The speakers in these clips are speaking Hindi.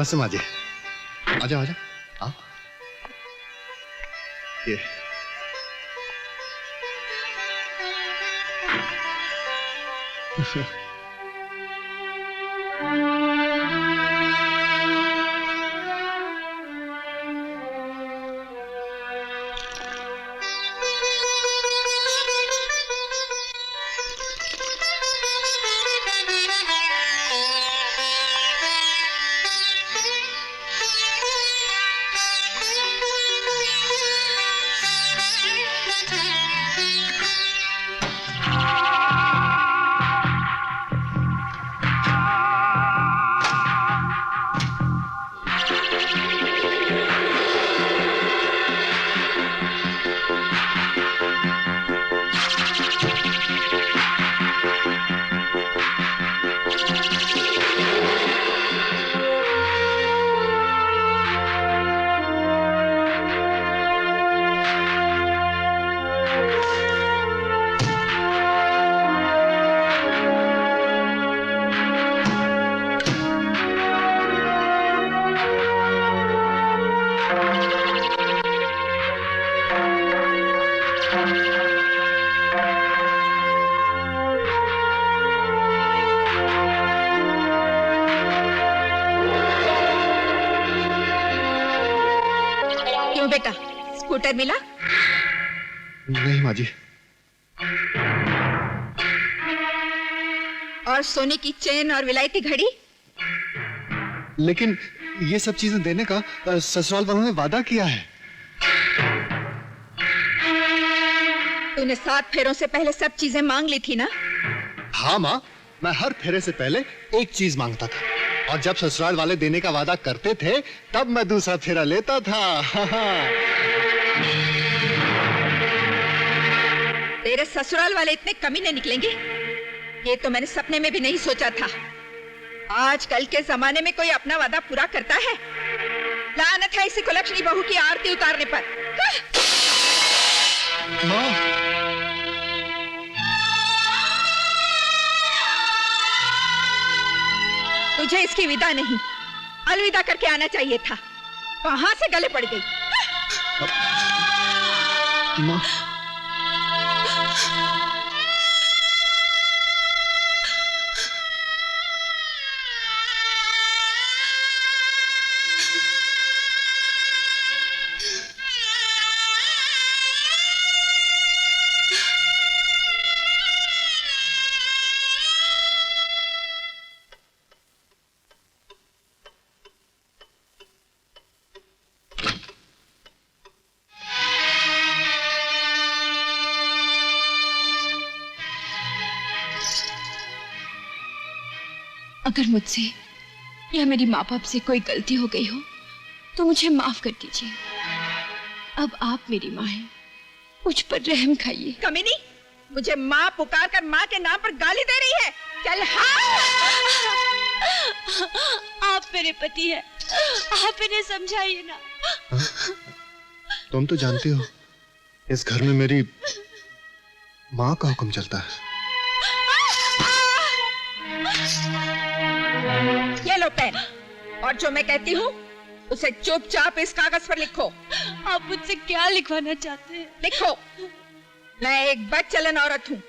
नमस्ते माँ जी। आजा आजा आओ। ये बेटा, स्कूटर मिला? नहीं माँ जी। और सोने की चेन और विलायती घड़ी? लेकिन ये सब चीजें देने का ससुराल वालों ने वादा किया है। तूने 7 फेरों से पहले सब चीजें मांग ली थी ना? हाँ माँ, मैं हर फेरे से पहले एक चीज मांगता था, और जब ससुराल वाले देने का वादा करते थे तब मैं दूसरा फेरा लेता था। तेरे ससुराल वाले इतने कमीने निकलेंगे, ये तो मैंने सपने में भी नहीं सोचा था। आजकल के जमाने में कोई अपना वादा पूरा करता है? लानत है इसी कुलक्षणी बहू की आरती उतारने पर। माँ, तुझे इसकी विदा नहीं, अलविदा करके आना चाहिए था। कहां से गले पड़ गई? माँ, अगर मुझसे या मेरी माँ बाप से कोई गलती हो गई हो तो मुझे माफ कर दीजिए। अब आप मेरी माँ हैं, मुझ पर रहम खाइए। कमीनी, मुझे माँ पुकार कर माँ के नाम पर गाली दे रही है। चल हाँ। आप मेरे पति हैं, आप इन्हें समझाइए ना। तुम तो जानती हो इस घर में मेरी माँ का हुक्म चलता है। ये लो पेन, और जो मैं कहती हूँ उसे चुपचाप इस कागज पर लिखो। आप मुझसे क्या लिखवाना चाहते हैं? लिखो, मैं एक बदचलन औरत हूँ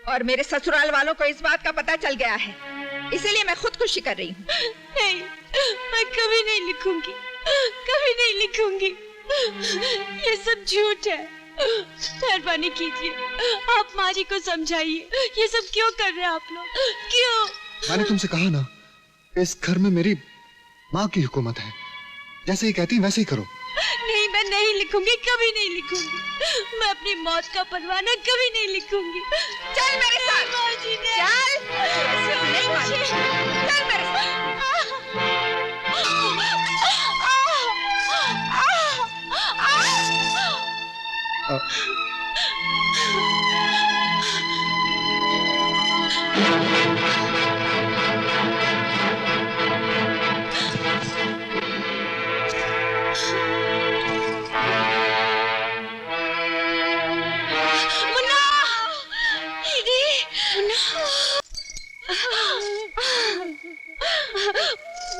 और मेरे ससुराल वालों को इस बात का पता चल गया है, इसीलिए मैं खुदकुशी कर रही हूँ। नहीं, मैं कभी नहीं लिखूंगी, कभी नहीं लिखूंगी। ये सब झूठ है। मेहरबानी कीजिए, आप माँ जी को समझाइए। ये सब क्यों कर रहे हैं आप लोग? क्यों? मैंने तुमसे कहा ना, इस घर में मेरी माँ की हुकूमत है, जैसे ही कहती वैसे ही करो। नहीं, मैं नहीं लिखूंगी, कभी नहीं लिखूंगी। मैं अपनी मौत का परवाना कभी नहीं लिखूंगी। चल मेरे साथ। माँ जी ने चल नहीं मानी। चल मेरे साथ।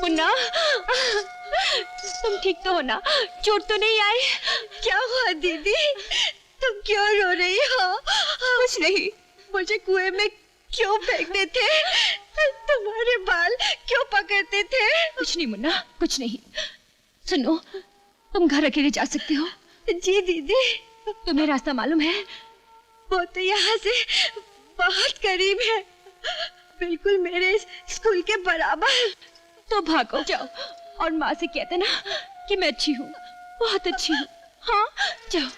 मुन्ना, तुम ठीक तो हो ना? चोट तो नहीं आई? क्या हुआ दीदी? तुम क्यों रो रही हो? कुछ नहीं। मुझे कुएं में क्यों फेंकते थे? तुम्हारे बाल क्यों पकड़ते थे? कुछ नहीं मुन्ना, कुछ नहीं। सुनो, तुम घर अकेले जा सकते हो? जी दीदी। तुम्हें रास्ता मालूम है? वो तो यहाँ से बहुत करीब है, बिल्कुल मेरे स्कूल के बराबर। तो भागो जाओ और माँ से कहते ना कि मैं अच्छी हूँ, बहुत अच्छी हूँ। हाँ जाओ।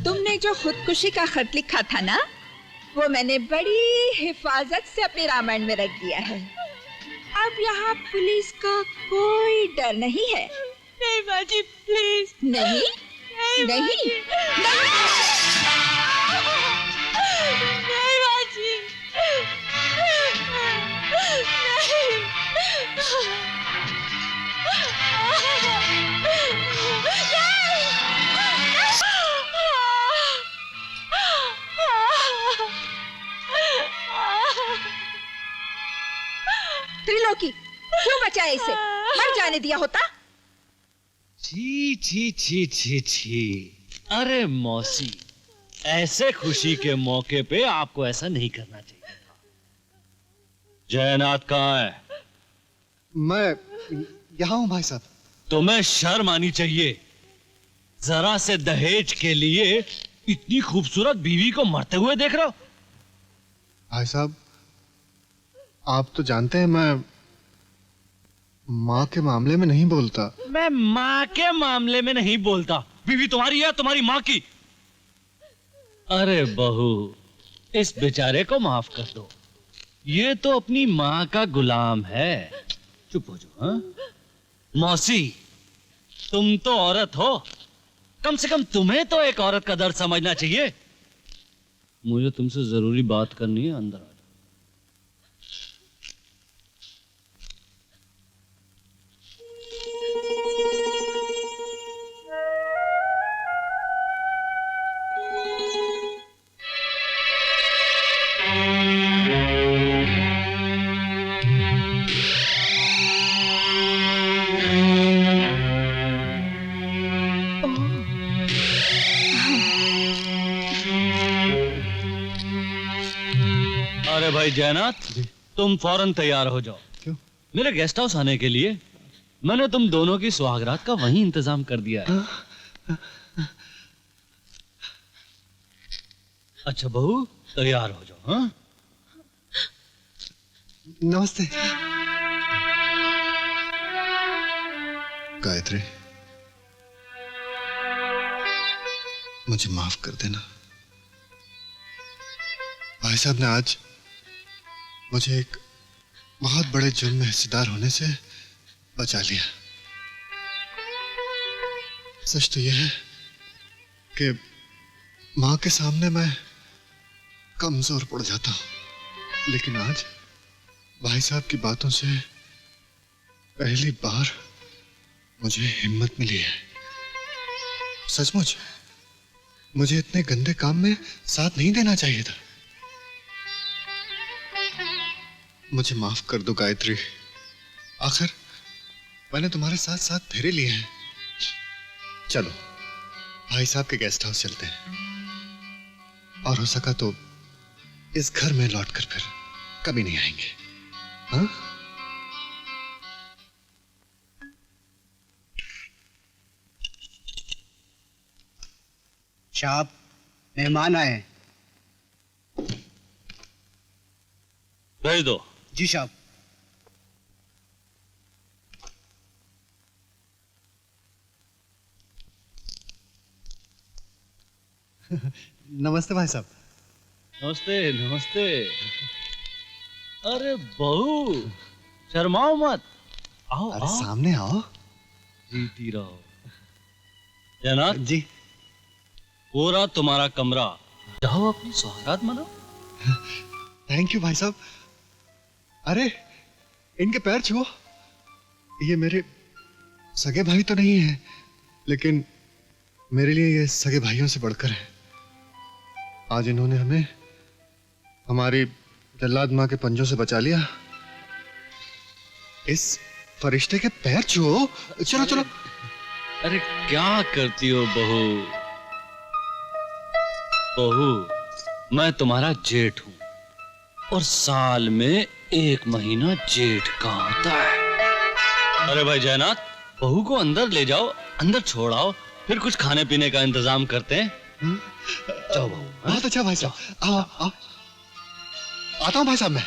तुमने जो खुदकुशी का खत लिखा था ना, वो मैंने बड़ी हिफाजत से अपने रामायण में रख दिया है। अब यहाँ पुलिस का कोई डर नहीं है। नहीं माँ जी, प्लीज। नहीं नहीं नहीं, नहीं माँ जी, त्रिलोकी, क्यों बचाया इसे? मर जाने दिया होता। छी छी छी छी छी। अरे मौसी, ऐसे खुशी के मौके पे आपको ऐसा नहीं करना चाहिए था। जयनाथ कहाँ है? मैं यहाँ हूँ भाई साहब। तुम्हें शर्म आनी चाहिए। जरा से दहेज के लिए इतनी खूबसूरत बीवी को मरते हुए देख रहे हो। भाई साहब, आप तो जानते हैं मैं माँ के मामले में नहीं बोलता। मैं माँ के मामले में नहीं बोलता। बीवी तुम्हारी है, तुम्हारी माँ की। अरे बहू, इस बेचारे को माफ कर दो। ये तो अपनी माँ का गुलाम है। चुप हो जाओ। हाँ? मौसी, तुम तो औरत हो, कम से कम तुम्हें तो एक औरत का दर्द समझना चाहिए। मुझे तुमसे जरूरी बात करनी है, अंदर आ जाओ। अरे भाई जयनाथ, तुम फौरन तैयार हो जाओ। क्यों? मेरे गेस्ट हाउस आने के लिए मैंने तुम दोनों की सुहागरात का वहीं इंतजाम कर दिया है। अच्छा बहू, तैयार हो जाओ। हाँ? नमस्ते गायत्री, मुझे माफ कर देना। भाई साहब ने आज मुझे एक बहुत बड़े जुर्म में हिस्सेदार होने से बचा लिया। सच तो यह है कि मां के सामने मैं कमजोर पड़ जाता हूं, लेकिन आज भाई साहब की बातों से पहली बार मुझे हिम्मत मिली है। सचमुच मुझे इतने गंदे काम में साथ नहीं देना चाहिए था। मुझे माफ कर दो गायत्री, आखिर मैंने तुम्हारे साथ साथ फेरे लिए हैं। चलो भाई साहब के गेस्ट हाउस चलते हैं, और हो सका तो इस घर में लौटकर फिर कभी नहीं आएंगे। हाँ? साहब, मेहमान आए हैं। भेज दो। जी साहब। नमस्ते भाई साहब। नमस्ते नमस्ते। अरे बहू, शर्माओ मत, आओ अरे आओ। सामने आओ। जीती रहो। जनाब जी। पूरा तुम्हारा कमरा, जाओ अपनी सौगात मनाओ। थैंक यू भाई साहब। अरे इनके पैर छुओ। ये मेरे सगे भाई तो नहीं है, लेकिन मेरे लिए ये सगे भाइयों से बढ़कर है। आज इन्होंने हमें हमारी जल्लाद माँ के पंजों से बचा लिया। इस फरिश्ते के पैर छुओ। चलो चलो। अरे क्या करती हो बहू? बहू, मैं तुम्हारा जेठ हूं और साल में 1 महीना जेठ का होता है। अरे भाई जयनाथ, बहू को अंदर ले जाओ, अंदर छोड़ाओ, फिर कुछ खाने पीने का इंतजाम करते हैं। जाओ बहू। बहुत अच्छा भाई साहब। आओ आओ। आता हूँ भाई साहब मैं।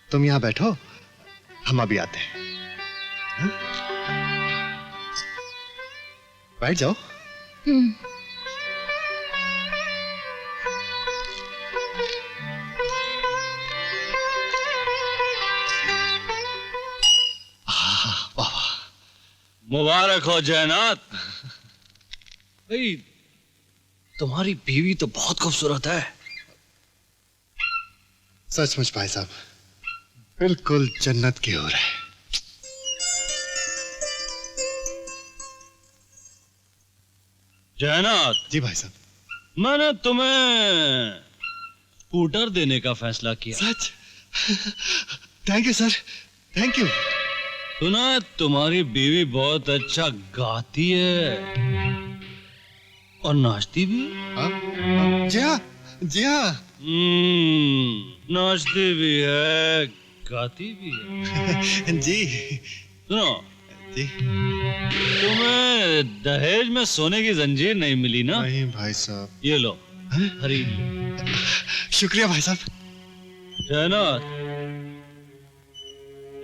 तुम यहाँ बैठो, हम अभी आते हैं। हाँ? बैठ जाओ। मुबारक हो जयनाथ। भाई तुम्हारी बीवी तो बहुत खूबसूरत है। सचमुच भाई साहब, बिल्कुल जन्नत की ओर है। जयनाथ जी भाई साहब। मैंने तुम्हें स्कूटर देने का फैसला किया। सच? Thank you sir, thank you. सुना है तुम्हारी बीवी बहुत अच्छा गाती है और नाचती भी है। जी हाँ, जी हाँ। नाचती भी है, गाती भी है। जी। सुनो जी। तुम्हें दहेज में सोने की जंजीर नहीं मिली ना? नहीं भाई साहब। ये लो, खरीद लो। शुक्रिया भाई साहब। जयनाथ,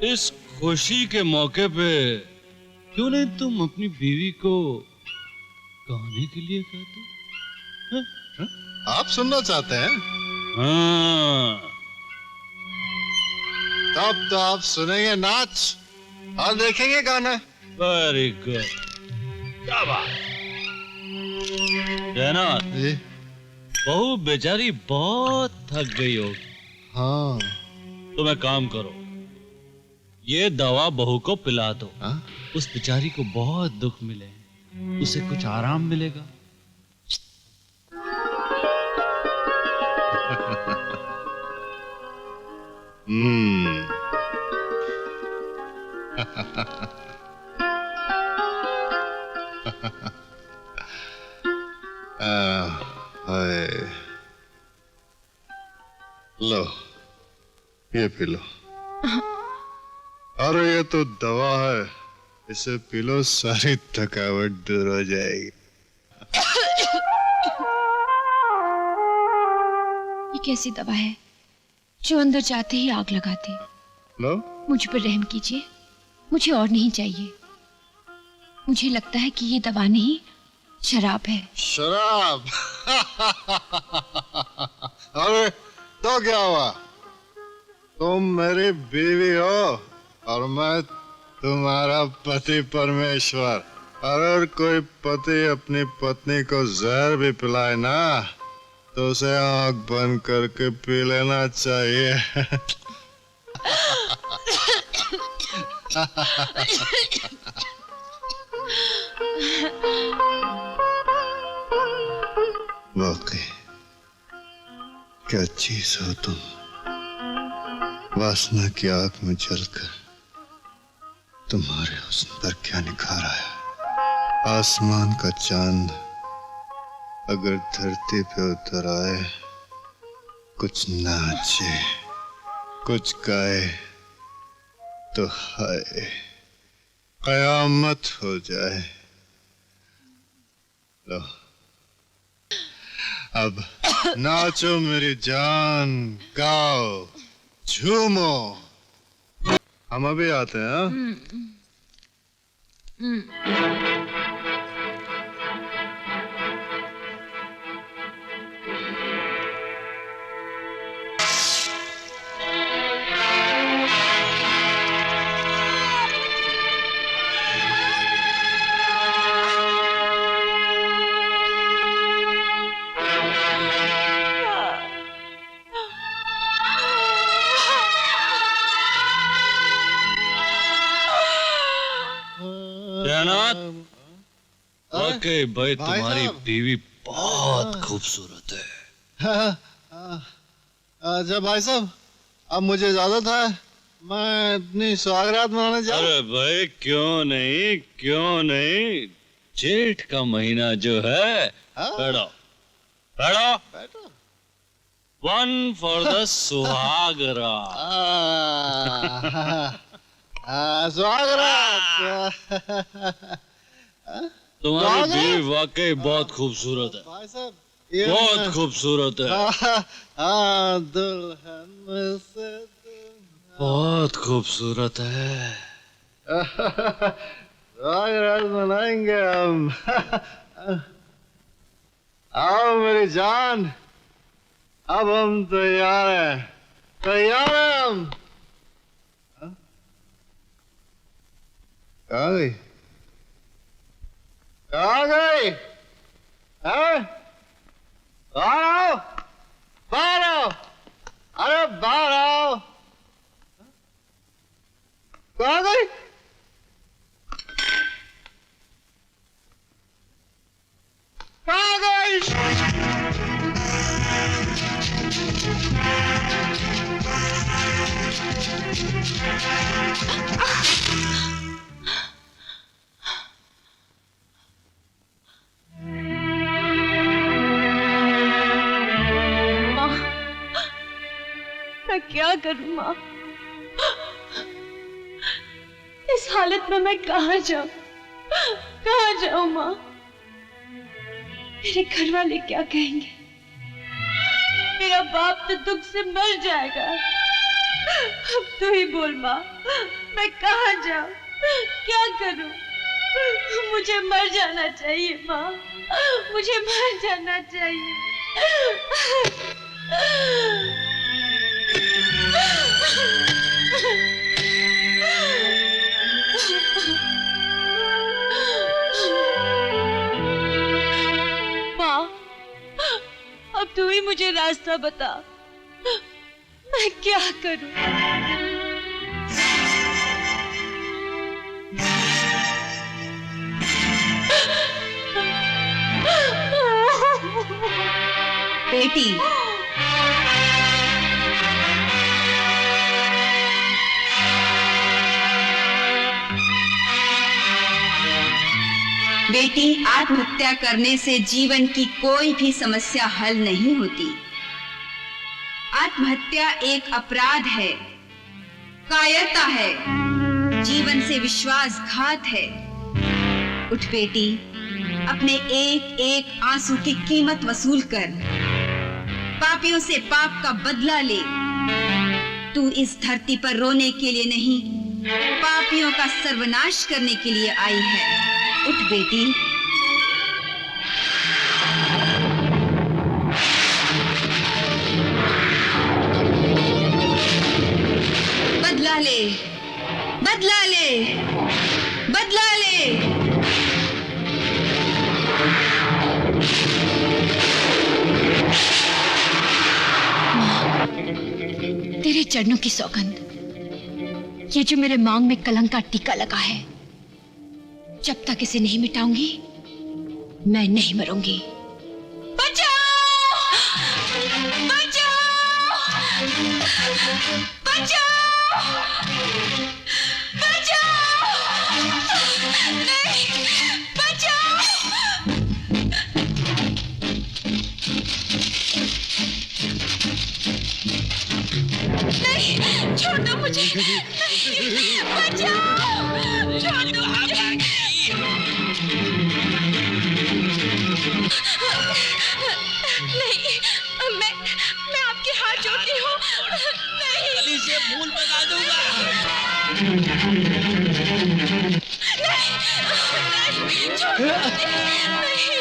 इस खुशी के मौके पे क्यों नहीं तुम अपनी बीवी को गाने के लिए कहते? आप सुनना चाहते हैं? हाँ। तब तो आप सुनेंगे नाच और देखेंगे गाना। वेरी गुड, क्या बात। जयनाथ, जी। बहू बेचारी बहुत थक गई होगी। हाँ। तुम एक काम करो, ये दवा बहू को पिला दो। हाँ? उस बेचारी को बहुत दुख मिले, उसे कुछ आराम मिलेगा। लो, ये पी लो। अरे ये तो दवा है, इसे पी लो, सारी थकावट दूर हो जाएगी। ये कैसी दवा है जो अंदर जाते ही आग लगाती? लो। मुझ पर रहम कीजिए, मुझे और नहीं चाहिए। मुझे लगता है कि ये दवा नहीं, शराब है। शराब? अरे तो क्या हुआ? तुम मेरी बीवी हो और मैं तुम्हारा पति परमेश्वर। अगर कोई पति अपनी पत्नी को जहर भी पिलाए ना, तो उसे आंख बंद करके पी लेना चाहिए। वाकई क्या चीज हो तुम, वासना की आग में जलकर तुम्हारे हुस्न पर क्या निखार आया। आसमान का चांद अगर धरती पे उतर आए, कुछ नाचे कुछ गाए तो हाय कयामत हो जाए। लो अब नाचो मेरी जान, गाओ झूमो। हम अभी आते हैं हाँ? जयनाथ, वाकई भाई भाई तुम्हारी साहब। बीवी बहुत खूबसूरत है। अच्छा भाई साहब, अब मुझे इजाजत है, मैं अपनी सुहागरात मनाने जा रहा अरे भाई क्यों नहीं, जेठ का महीना जो है। हाँ? बैठो बैठो, बैठो। वन फॉर द सुहागरा। सुहागरात। तुम्हारी सुहागरात? बीवी वाकई बहुत खूबसूरत है, भाई साहब ये बहुत खूबसूरत है, दुल्हन से बहुत खूबसूरत है। सुहागरात मनाएंगे हम। आओ मेरी जान, अब हम तैयार हैं, तैयार हैं हम। कहाँ गई? कहाँ गई? हैं? बाहर आओ, बाहर आओ, अरे बाहर आओ। कहाँ गई? कहाँ गई? माँ, मैं क्या करूं माँ? इस हालत में मैं कहाँ जाऊं माँ? मेरे घर वाले क्या कहेंगे? मेरा बाप तो दुख से मर जाएगा। अब तू ही बोल माँ, मैं कहाँ जाऊं, क्या करूं? मुझे मर जाना चाहिए माँ, मुझे मर जाना चाहिए। माँ, अब तू ही मुझे रास्ता बता, मैं क्या करूं? बेटी, बेटी, आत्महत्या करने से जीवन की कोई भी समस्या हल नहीं होती। आत्महत्या एक अपराध है, कायरता है, जीवन से विश्वासघात है। उठ बेटी, अपने एक एक आंसू की कीमत वसूल कर पापियों से पाप का बदला ले। तू इस धरती पर रोने के लिए नहीं, पापियों का सर्वनाश करने के लिए आई है। उठ बेटी। बदला ले, बदला ले, बदला ले। तेरे चरणों की सौगंध, ये जो मेरे मांग में कलंक का टीका लगा है, जब तक इसे नहीं मिटाऊंगी मैं नहीं मरूंगी। बचाओ! बचाओ! बचाओ! बचाओ! नहीं! बचाओ! मुझे नहीं, बचाओ, छोड़ दो मुझे। नहीं, मैं आपके हाथ जोड़ती हूँ। नहीं, इसे फूल बना दूंगा। नहीं, छोड़ दो मुझे। नहीं।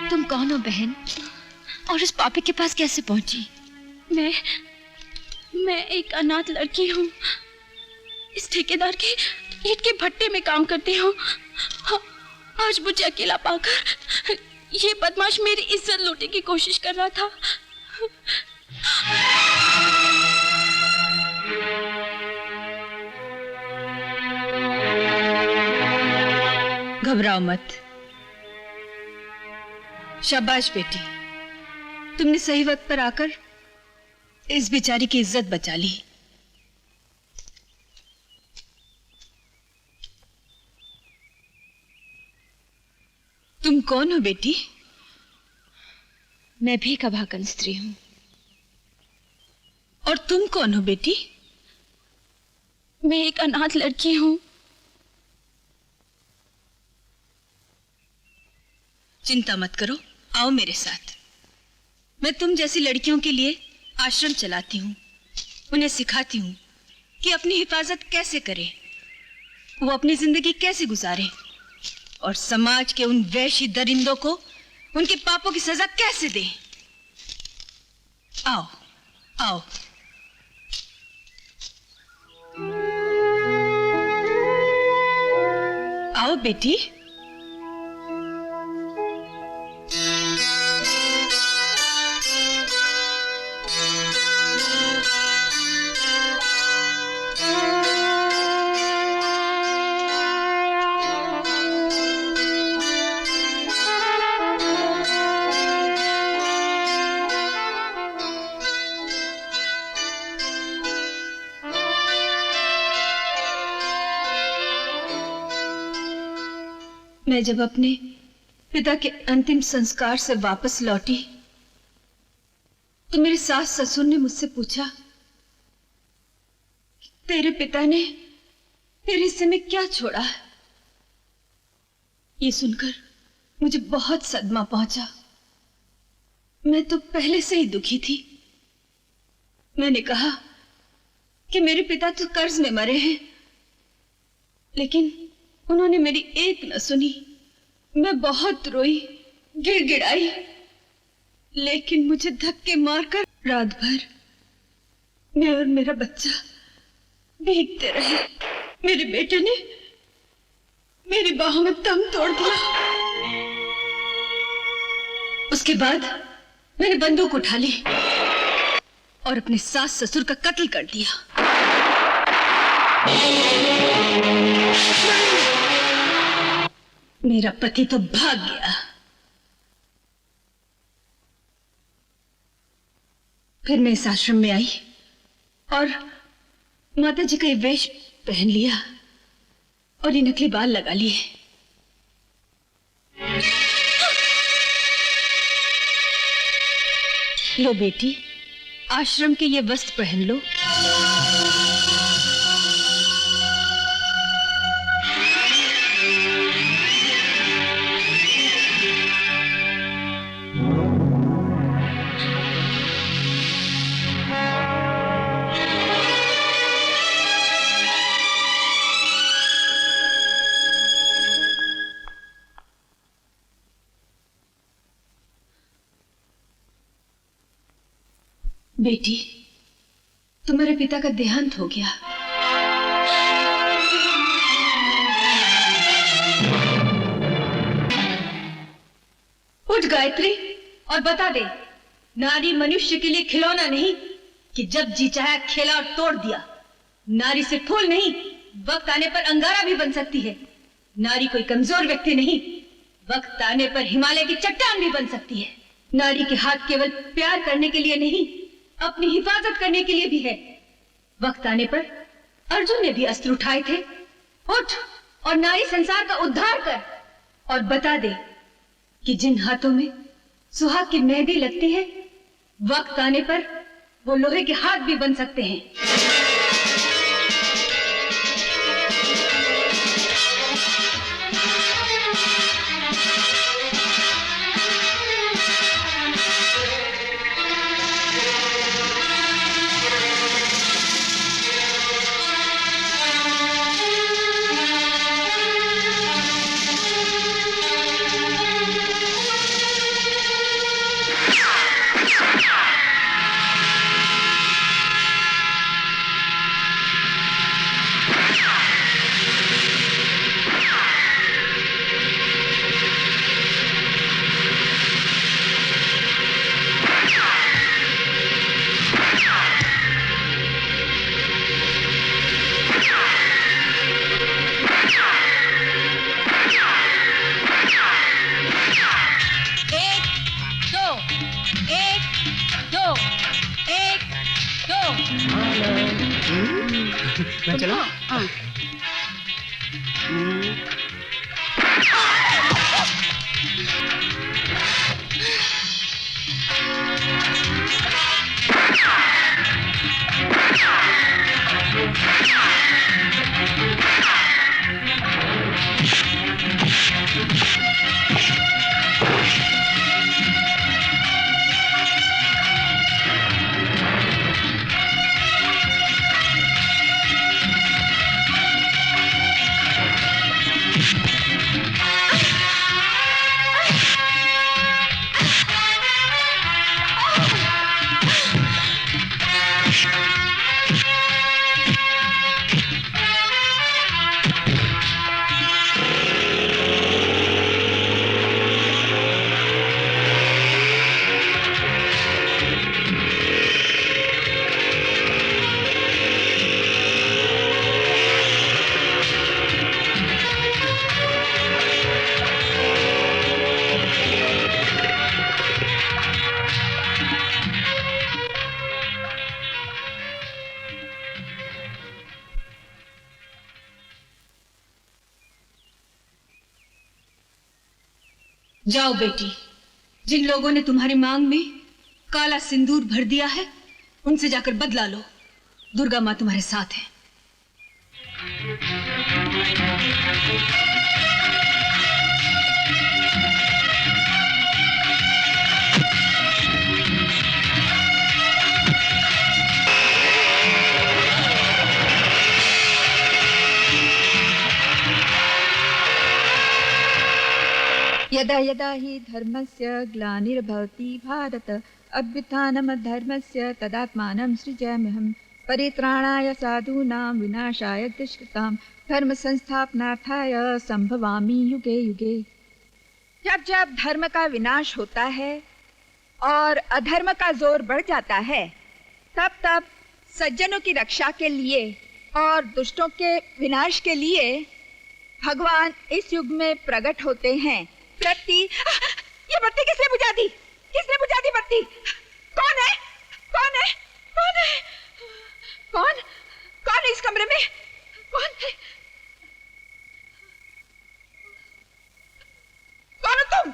तुम कौन हो बहन, और इस पापी के पास कैसे पहुंची? मैं एक अनाथ लड़की हूँ। इस ठेकेदार के ईंट के भट्टे में काम करती हूँ। आज मुझे अकेला पाकर ये बदमाश मेरी इज्जत लूटने की कोशिश कर रहा था। घबराओ मत। शाबाश बेटी, तुमने सही वक्त पर आकर इस बेचारी की इज्जत बचा ली। तुम कौन हो बेटी? मैं भी एक अभागन स्त्री हूँ। और तुम कौन हो बेटी? मैं एक अनाथ लड़की हूँ। चिंता मत करो, आओ मेरे साथ। मैं तुम जैसी लड़कियों के लिए आश्रम चलाती हूँ। उन्हें सिखाती हूँ कि अपनी हिफाजत कैसे करें, वो अपनी जिंदगी कैसे गुजारें, और समाज के उन वैश्य दरिंदों को उनके पापों की सजा कैसे दें। आओ आओ। आओ बेटी। मैं जब अपने पिता के अंतिम संस्कार से वापस लौटी तो मेरे सास ससुर ने मुझसे पूछा, तेरे पिता ने तेरे हिस्से में क्या छोड़ा? ये सुनकर मुझे बहुत सदमा पहुंचा। मैं तो पहले से ही दुखी थी। मैंने कहा कि मेरे पिता तो कर्ज में मरे हैं, लेकिन उन्होंने मेरी एक न सुनी। मैं बहुत रोई, गिड़गिड़ाई, लेकिन मुझे धक्के मारकर रात भर मैं और मेरा बच्चा भीगते रहे। मेरे बेटे ने मेरी बाहों में दम तोड़ दिया। उसके बाद मैंने बंदूक उठा ली और अपने सास ससुर का कत्ल कर दिया। मेरा पति तो भाग गया। फिर मैं इस आश्रम में आई और माता जी का ये वेश पहन लिया और ये नकली बाल लगा लिए। लो बेटी, आश्रम के ये वस्त्र पहन लो। बेटी, तुम्हारे पिता का देहांत हो गया। उठ गायत्री और बता दे, नारी मनुष्य के लिए खिलौना नहीं कि जब जी चाहे खेला और तोड़ दिया। नारी से फूल नहीं, वक्त आने पर अंगारा भी बन सकती है। नारी कोई कमजोर व्यक्ति नहीं, वक्त आने पर हिमालय की चट्टान भी बन सकती है। नारी के हाथ केवल प्यार करने के लिए नहीं, अपनी हिफाजत करने के लिए भी है। वक्त आने पर अर्जुन ने भी अस्त्र उठाए थे। उठ और नारी संसार का उद्धार कर और बता दे कि जिन हाथों में सुहाग की मेहंदी लगती है, वक्त आने पर वो लोहे के हाथ भी बन सकते हैं। मैं चलो। जाओ बेटी, जिन लोगों ने तुम्हारी मांग में काला सिंदूर भर दिया है, उनसे जाकर बदला लो। दुर्गा माँ तुम्हारे साथ है। यदा यदा हि धर्मस्य ग्लानिर्भवति भारत अभ्युत्थानमधर्मस्य तदात्मानं सृजाम्यहम् परित्राणाय साधूनां विनाशाय दुष्कृतां धर्म संस्थापनार्थाय संभवामि युगे युगे। जब जब धर्म का विनाश होता है और अधर्म का जोर बढ़ जाता है, तब तब सज्जनों की रक्षा के लिए और दुष्टों के विनाश के लिए भगवान इस युग में प्रकट होते हैं। ये बत्ती किसने बुझा दी? किसने बुझा दी बत्ती? कौन है? कौन है? कौन है? कौन? कौन है इस कमरे में? कौन है? कौन हो तुम?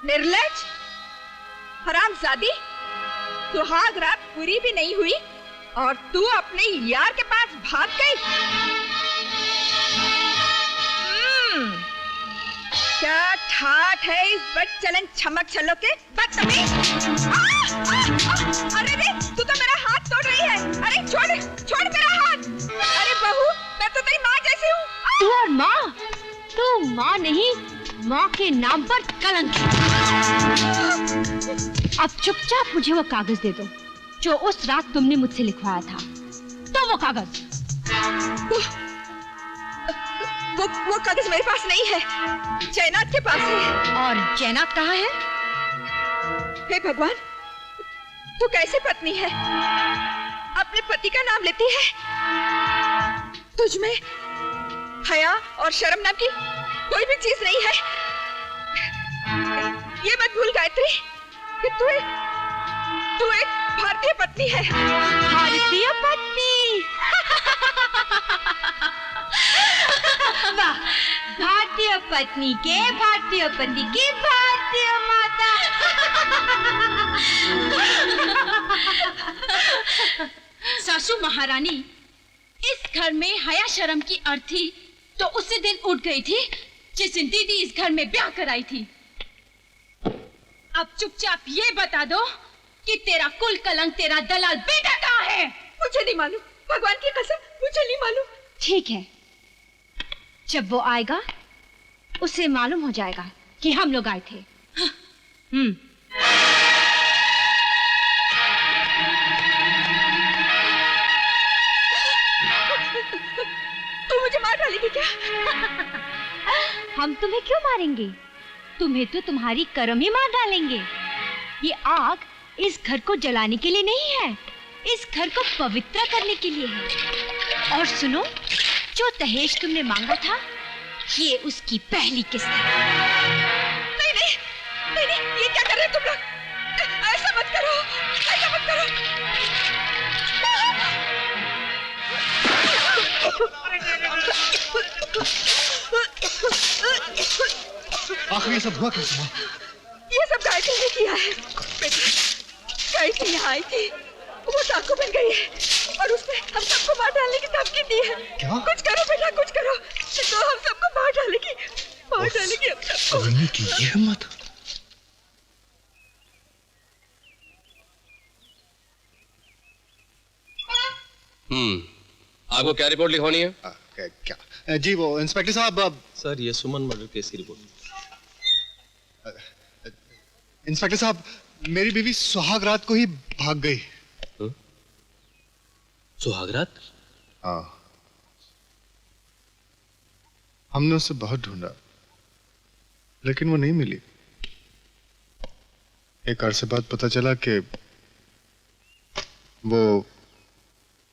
निर्लज, हरामजादी, सुहाग रात पूरी भी नहीं हुई और तू अपने यार के पास भाग गई। क्या ठाठ है इस बदचलन छमक छल्लो के बदतमीज। अरे रे, तू तो मेरा हाथ तोड़ रही है। अरे छोड़ छोड़ मेरा हाथ। अरे बहू, मैं तो तेरी माँ जैसी हूँ। तू और माँ? तू माँ नहीं, माँ के नाम पर कलंक है। अब चुपचाप मुझे वो कागज दे दो जो उस रात तुमने मुझसे लिखवाया था। तो वो कागज। वो कागज मेरे पास नहीं है, जयनाथ के पास है। और जयनाथ कहाँ है? हे भगवान, तू कैसी पत्नी है, अपने पति का नाम लेती है। तुझ में हया और शर्म नाम की कोई भी चीज नहीं है। ये मत भूल गायत्री कि तू एक भारतीय पत्नी है। भारतीय पत्नी? वाह, भारतीय पत्नी के भारतीय पति की भारतीय माता। सासू महारानी, इस घर में हया शर्म की अर्थी तो उसी दिन उठ गई थी जिस दिन दीदी इस घर में ब्याह कराई थी। अब चुपचाप ये बता दो कि तेरा कुल कलंक, तेरा दलाल बेटा कहाँ है? मुझे नहीं मालूम, भगवान की कसम, मुझे नहीं मालूम। ठीक है, जब वो आएगा उसे मालूम हो जाएगा कि हम लोग आए थे। तू मुझे मार डालेगी क्या? हम तुम्हें क्यों मारेंगे? तुम्हें तो तुम्हारी कर्म ही मार डालेंगे। ये आग इस घर को जलाने के लिए नहीं है, इस घर को पवित्र करने के लिए है। और सुनो, जो दहेज तुमने मांगा था, ये उसकी पहली किस्त है। नहीं नहीं नहीं नहीं, ये क्या कर रहे हो तुम लोग? ऐसा मत करो, ऐसा मत करो। आखिर ये सब हुआ कैसे माँ? ये सब गायत्री ने किया है। बेटी, गायत्री यहाँ आई थी, वो डाकू बन गई है और उसने हम सबको मार डालने की धमकी दी है। क्या? कुछ करो बेटा, कुछ करो, तो हम सबको मार डालेगी हम सबको। करने की ये हिम्मत? आपको क्या रिपोर्ट लिखवानी है? क्या जी, वो इंस्पेक्टर साहब, सर, ये सुमन मर्डर केस की रिपोर्ट। इंस्पेक्टर साहब, मेरी बीवी सुहाग रात को ही भाग गई। सुहागरात? हाँ, हमने उसे बहुत ढूंढा लेकिन वो नहीं मिली। एक अरसे बाद पता चला कि वो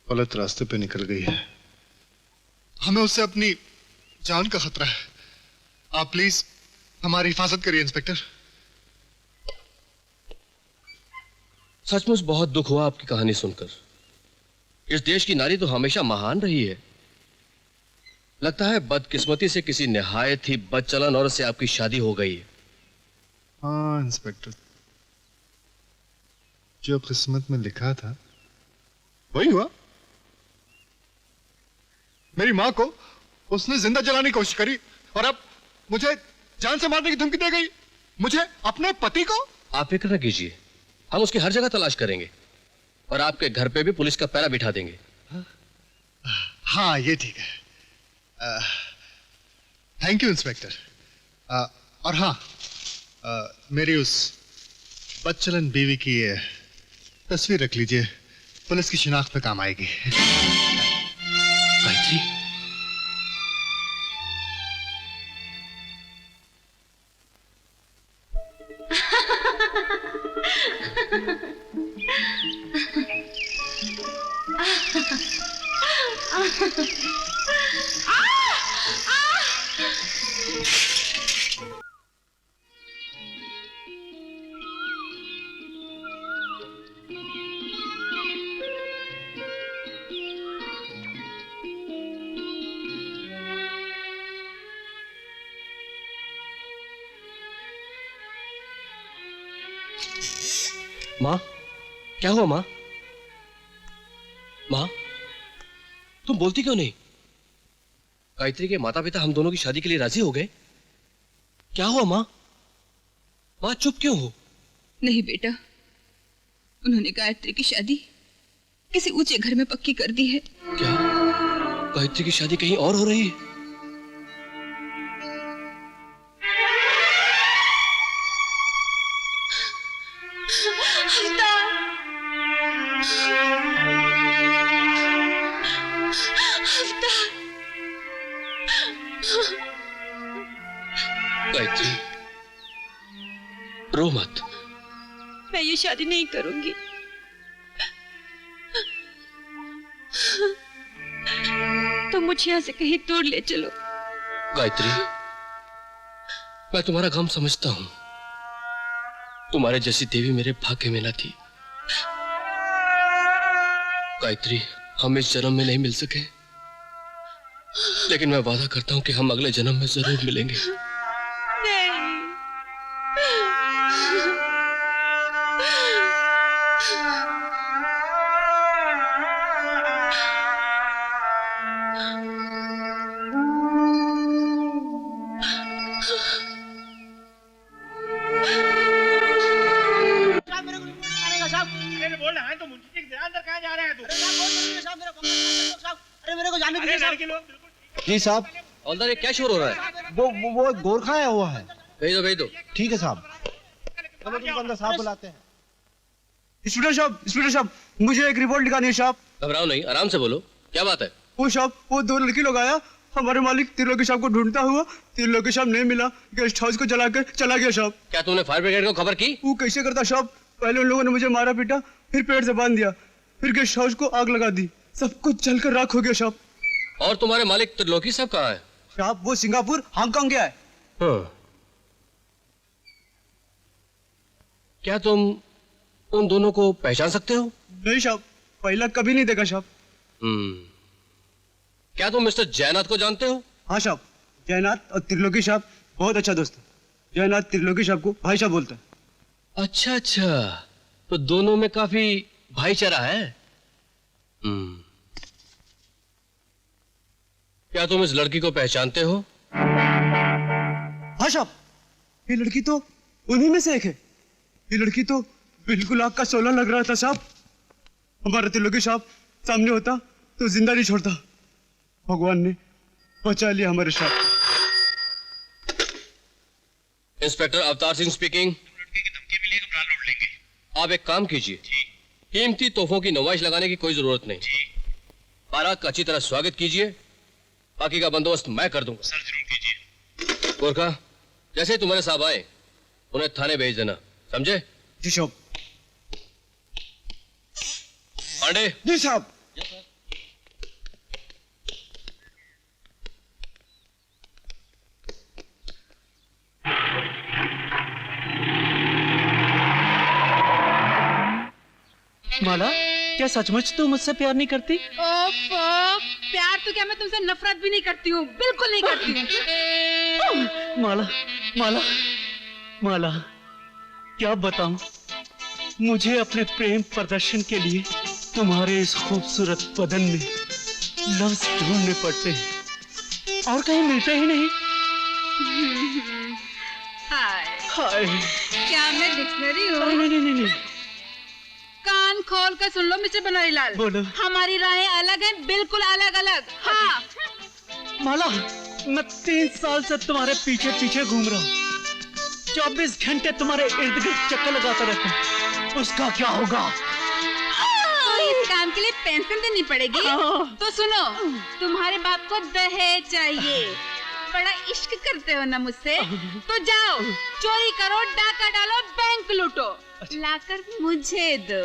गलत रास्ते पे निकल गई है। हमें उससे अपनी जान का खतरा है। आप प्लीज हमारी हिफाजत करिए इंस्पेक्टर। सचमुच बहुत दुख हुआ आपकी कहानी सुनकर। इस देश की नारी तो हमेशा महान रही है। लगता है बदकिस्मती से किसी निहायत ही बदचलन औरत से आपकी शादी हो गई है। हाँ इंस्पेक्टर, जो किस्मत में लिखा था वही हुआ। मेरी माँ को उसने जिंदा जलाने की कोशिश करी और अब मुझे जान से मारने की धमकी दे गई। मुझे अपने पति को। आप फिक्र न कीजिए, हम उसकी हर जगह तलाश करेंगे और आपके घर पे भी पुलिस का पहरा बिठा देंगे। हाँ ये ठीक है। Thank you inspector. और हाँ, मेरी उस बदचलन बीवी की तस्वीर रख लीजिए, पुलिस की शिनाख्त में काम आएगी। गायत्री, माँ, क्या हुआ माँ? माँ, तुम बोलती क्यों नहीं? गायत्री के माता पिता हम दोनों की शादी के लिए राजी हो गए। क्या हुआ माँ? माँ चुप क्यों हो? नहीं बेटा, उन्होंने गायत्री की शादी किसी ऊंचे घर में पक्की कर दी है। क्या गायत्री की शादी कहीं और हो रही है? गायत्री, रो मत। मैं ये शादी नहीं करूंगी। तो मुझे यहाँ से कहीं दूर ले चलो। गायत्री, मैं तुम्हारा गम समझता हूं। तुम्हारे जैसी देवी मेरे भाग्य में न थी। गायत्री, हम इस जन्म में नहीं मिल सके, लेकिन मैं वादा करता हूं कि हम अगले जन्म में जरूर मिलेंगे। जी साहब। हवलदार, ये क्या शोर हो रहा है? वो गोरखा आया हुआ है। भेज दो। ठीक है साहब। चलो तुमको अंदर साहब बुलाते हैं। इंस्पेक्टर साहब, मुझे एक रिपोर्ट लिखानी है साहब। घबराओ नहीं, आराम से बोलो, क्या बात है? वो साहब, वो 2 लड़की लोग आया, हमारे मालिक त्रिलोकी साहब को ढूंढता हुआ, त्रिलोकी साहब नहीं मिला, गेस्ट हाउस को जलाकर चला गया साहब। क्या तुमने फायर ब्रिगेड को खबर की? वो कैसे करता साहब? पहले उन लोगों ने मुझे मारा पीटा, फिर पेड़ से बांध दिया, फिर गेस्ट हाउस को आग लगा दी, सब कुछ जलकर राख हो गया साहब। और तुम्हारे मालिक त्रिलोकी साहब कहाँ है? साहब वो सिंगापुर, हांगकांग गया है। हाँ। क्या तुम उन दोनों को पहचान सकते हो? नहीं साहब, पहला कभी नहीं देखा साहब। क्या तुम मिस्टर जयनाथ को जानते हो? हाँ साहब, जयनाथ और त्रिलोकी साहब बहुत अच्छा दोस्त है। जयनाथ त्रिलोकी साहब को भाई साहब बोलता है। अच्छा अच्छा, तो दोनों में काफी भाईचारा है। क्या तुम इस लड़की को पहचानते हो? हाँ साहब, ये लड़की तो उन्हीं में से एक है। ये लड़की तो बिल्कुल आग का शोला लग रहा था साहब। हमारा त्रिलोकी साहब सामने होता तो जिंदा नहीं छोड़ता। भगवान ने बचा लिया हमारे साथ। Inspector Avtar Singh speaking. लड़के की धमकी मिली तो प्लान लूट लेंगे। आप एक काम कीजिए, कीमती तोहफों की नुमाइश लगाने की कोई जरूरत नहीं। बारात का अच्छी तरह स्वागत कीजिए, बाकी का बंदोबस्त मैं कर दूंगा। सर जरूर कीजिए। गोरखा, जैसे ही तुम्हारे साहब आए उन्हें थाने भेज देना, समझे? जी साहब। पांडे। जी साहब। माला, क्या सचमुच तू मुझसे प्यार नहीं करती? प्यार तो क्या, मैं तुमसे नफरत भी नहीं करती हूँ, बिल्कुल नहीं करती हूँ। माला, माला, माला, क्या बताऊं? मुझे अपने प्रेम प्रदर्शन के लिए तुम्हारे इस खूबसूरत बदन में लफ्ज ढूंढने पड़ते हैं और कहीं मिलते ही नहीं। हाय, हाय। क्या मैं डिक्शनरी हूँ? नहीं नहीं नहीं नहीं। कान खोल कर सुन लो मिस्टर बनवारीलाल, बोलो। हमारी राहें अलग हैं, बिल्कुल अलग अलग। हाँ। माला, मैं 3 साल से तुम्हारे पीछे पीछे घूम रहा हूँ, 24 घंटे तुम्हारे इर्द गिर्द चक्कर लगाता रहता हूँ। उसका क्या होगा? तो इस काम के लिए पेंशन देनी पड़ेगी। तो सुनो, तुम्हारे बाप को दहेज चाहिए। बड़ा इश्क करते हो ना मुझसे, तो जाओ चोरी करो, डाका डालो, बैंक लूटो, लाकर मुझे दो।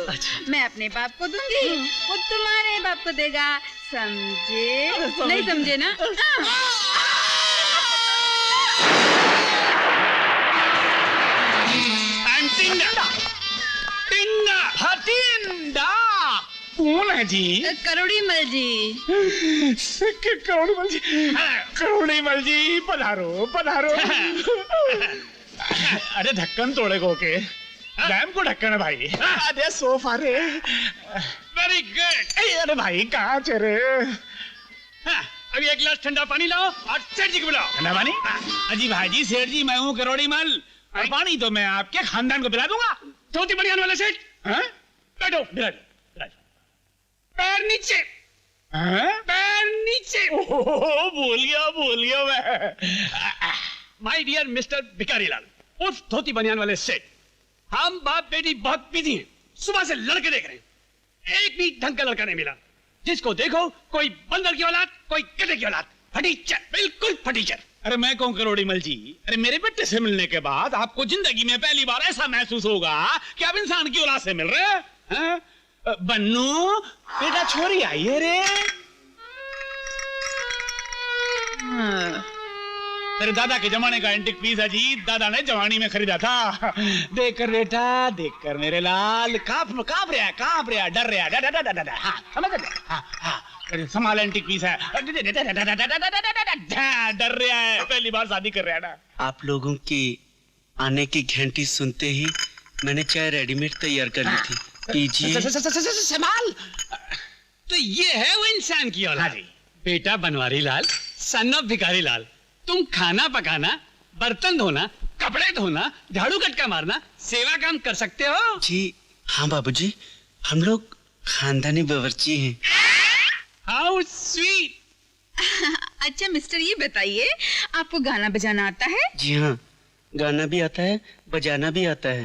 मैं अपने बाप को दूंगी, वो तुम्हारे बाप को देगा। समझे? नहीं समझे ना? कौन है जी? करोड़ी मल जी। करोड़ी मल जी, पधारो पधारो। अरे ढक्कन तोड़े को के लैम्प को ढक्कन है भाई। अरे सोफा रे। Very good. अरे भाई कहाँ चले? अभी एक गिलास ठंडा पानी लाओ और सेठ जी को बुलाओ। ठंडा पानी? अजी भाई सेठ जी मैं हूँ करोड़ी मल, और पानी तो मैं आपके खानदान को पिला दूंगा। धोती बनियान वाले सेठ, हाँ? बैठो। पैर नीचे। हाँ? पैर नीचे। भूल गया मैं। माय डियर मिस्टर भिखारीलाल, उस धोती बनियान वाले सेठ, हम बाप बेटी बहुत बिजी हैं, सुबह से लड़के देख रहे हैं, एक भी ढंग का लड़का नहीं मिला। जिसको देखो कोई बंदर की औलाद, कोई गधे की औलाद, फटीचर, बिल्कुल फटीचर। अरे मैं कहूँ करोड़ी मल जी, अरे मेरे बेटे से मिलने के बाद आपको जिंदगी में पहली बार ऐसा महसूस होगा कि आप इंसान की औलाद से मिल रहे हैं। हाँ? बन्नू बेटा छोरी आई है रे। मेरे दादा के जमाने का एंटिक पीस है जी, दादा ने जवानी में खरीदा था। देख कर बेटा, देख कर मेरे लाल, कांप रहा, डर रहा। हाँ, समझ गए? हाँ, संभाल, एंटिक पीस है। डर रहा है, पहली बार शादी कर रहा है ना। आप लोगों की आने की घंटी सुनते ही मैंने चाय रेडीमेड तैयार कर ली थी, पीजिए। संभाल। तो ये है वो इंसान की औलाद। बेटा बनवारी लाल, सन ऑफ भिखारी लाल, तुम खाना पकाना, बर्तन धोना, कपड़े धोना, झाड़ू कटका मारना, सेवा काम कर सकते हो? जी हाँ बाबूजी, हम लोग खानदानी बावर्ची हैं। How sweet. अच्छा मिस्टर ये बताइए, आपको गाना बजाना आता है? जी हाँ, गाना भी आता है, बजाना भी आता है।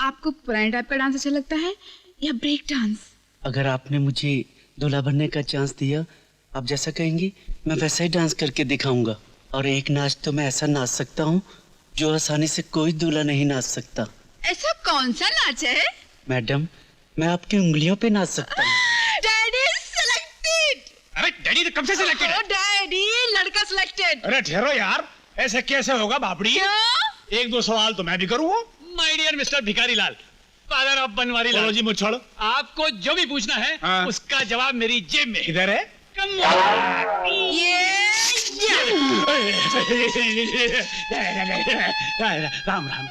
आपको पुराने टाइप का डांस अच्छा लगता है या ब्रेक डांस? अगर आपने मुझे दूल्हा बनने का चांस दिया, आप जैसा कहेंगी मैं वैसा ही डांस करके दिखाऊंगा। और एक नाच तो मैं ऐसा नाच सकता हूँ जो आसानी से कोई दूल्हा नहीं नाच सकता। ऐसा कौन सा नाच है? मैडम, मैं आपकी उंगलियों पे नाच सकता हूँ। Daddy selected. अरे डैडी तो कब से सिलेक्टेड है? डैडी लड़का सिलेक्टेड। अरे ठहरो यार, ऐसे कैसे होगा बापड़ी? क्यों? एक दो सवाल तो मैं भी करूँ। माय डियर मिस्टर भिखारी लाल, फादर ऑफ बनवारी लाल जी मुझे छोड़ो। आपको जो भी पूछना है हाँ। उसका जवाब मेरी जेब में। किधर है? राम राम।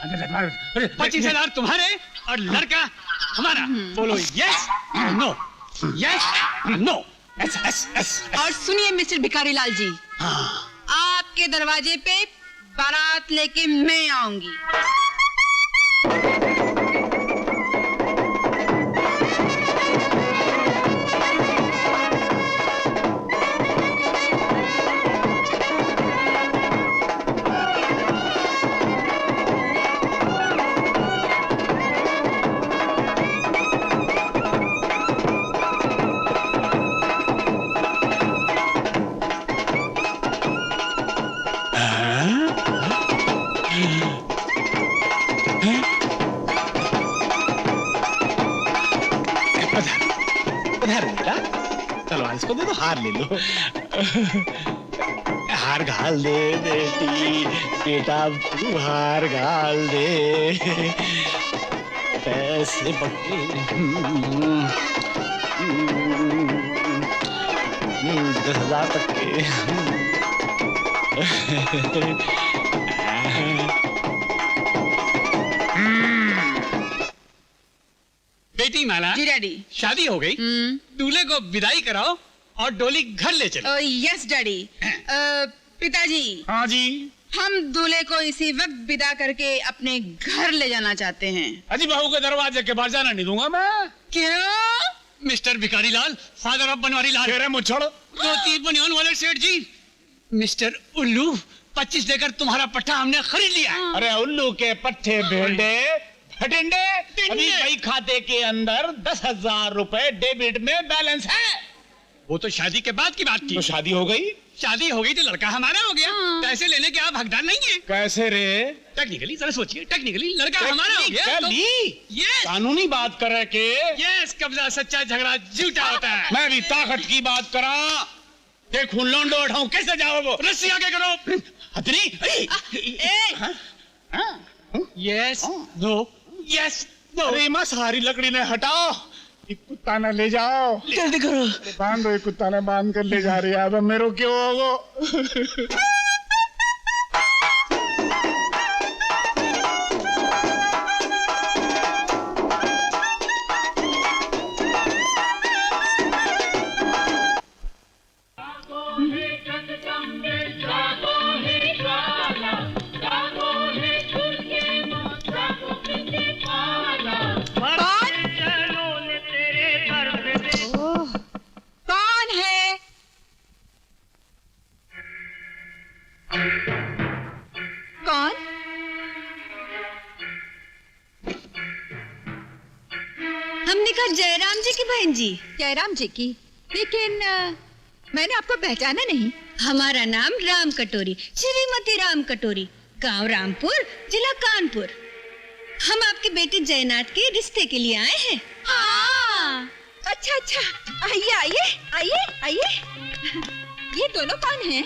25,000 तुम्हारे और लड़का हमारा। बोलो यस नो, यस नो। और सुनिए मिस्टर भिखारी लाल जी, आपके दरवाजे पे बारात लेके मैं आऊंगी। उधर बेटा, चलो इसको दे दो, हार ले लो। हार घाल दे बेटी, बेटा तू हार घाल दे। पैसे बटे 10,000 तक के। बेटी माला, जी डैडी। शादी हो गई, दूल्हे को विदाई कराओ और डोली घर ले चलो। Yes daddy. पिताजी, हाँ जी। हम दूल्हे को इसी वक्त विदा करके अपने घर ले जाना चाहते हैं। अजी बहू के दरवाजे के बाहर जाना नहीं दूंगा मैं। क्यों? मिस्टर भिखारी लाल, फादर ऑफ बनवारी लाल, तेरे मुझ छोड़ो। धोती बनियान वाले सेठ जी, मिस्टर उल्लू, 25 देकर तुम्हारा पट्टा हमने खरीद लिया है। अरे उल्लू के पट्टे भेंडे भटिंडे, अभी कई खाते के अंदर 10,000 रुपए डेबिट में बैलेंस है। वो तो शादी के बाद की बात थी। तो शादी हो गई? शादी हो गई तो लड़का हमारा हो गया। पैसे लेने के आप हकदार नहीं है। कैसे रे? टेक्निकली जरा सोचिए, टेक्निकली लड़का हमारा हो गया तो यस, कानूनी बात करे के यस, कब्जा सच्चा झगड़ा झूठा होता है। मैं भी ताकत की बात करा। देखूं लोंडो उठाऊं, कैसे जाओ वो? रस्सी आगे करो। हथनी। Yes no, yes no. अरे मां सारी लकड़ी ने हटाओ, एक कुत्ता ने ले जाओ। जल्दी करो। बांध दो, एक कुत्ता ने बांध कर ले जा रही है। अब मेरे क्यों हो वो? जयराम जी की बहन जी। जयराम जी की, लेकिन मैंने आपको पहचाना नहीं। हमारा नाम राम कटोरी, श्रीमती राम कटोरी, गांव रामपुर, जिला कानपुर। हम आपके बेटे जयनाथ के रिश्ते के लिए आए हैं। हाँ। अच्छा अच्छा, आइए आइए आइए आइए। ये दोनों कौन हैं?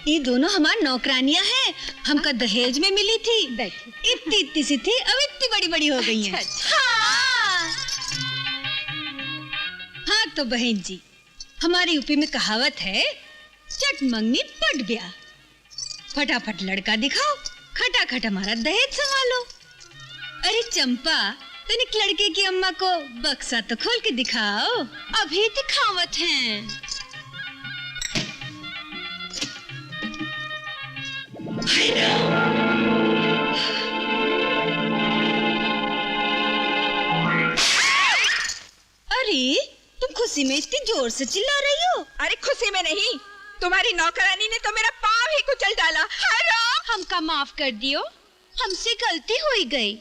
ये दोनों हमारी नौकरानियां हैं। हमका दहेज में मिली थी। इतनी इतनी सी थी, अब इतनी बड़ी बड़ी हो गई हैं। अच्छा, हाँ। हाँ तो बहन जी, हमारे यूपी में कहावत है, चट मंगनी पट ब्याह। फटाफट लड़का दिखाओ, खटाखट हमारा दहेज संभालो। अरे चंपा, तनिक लड़के की अम्मा को बक्सा तो खोल के दिखाओ। अभी दिखावत हैं। अरे तुम खुशी में इतनी जोर से चिल्ला रही हो? अरे खुशी में नहीं, तुम्हारी नौकरानी ने तो मेरा पाँव ही कुचल डाला। हराम! हमका माफ कर दियो, हमसे गलती हो गई।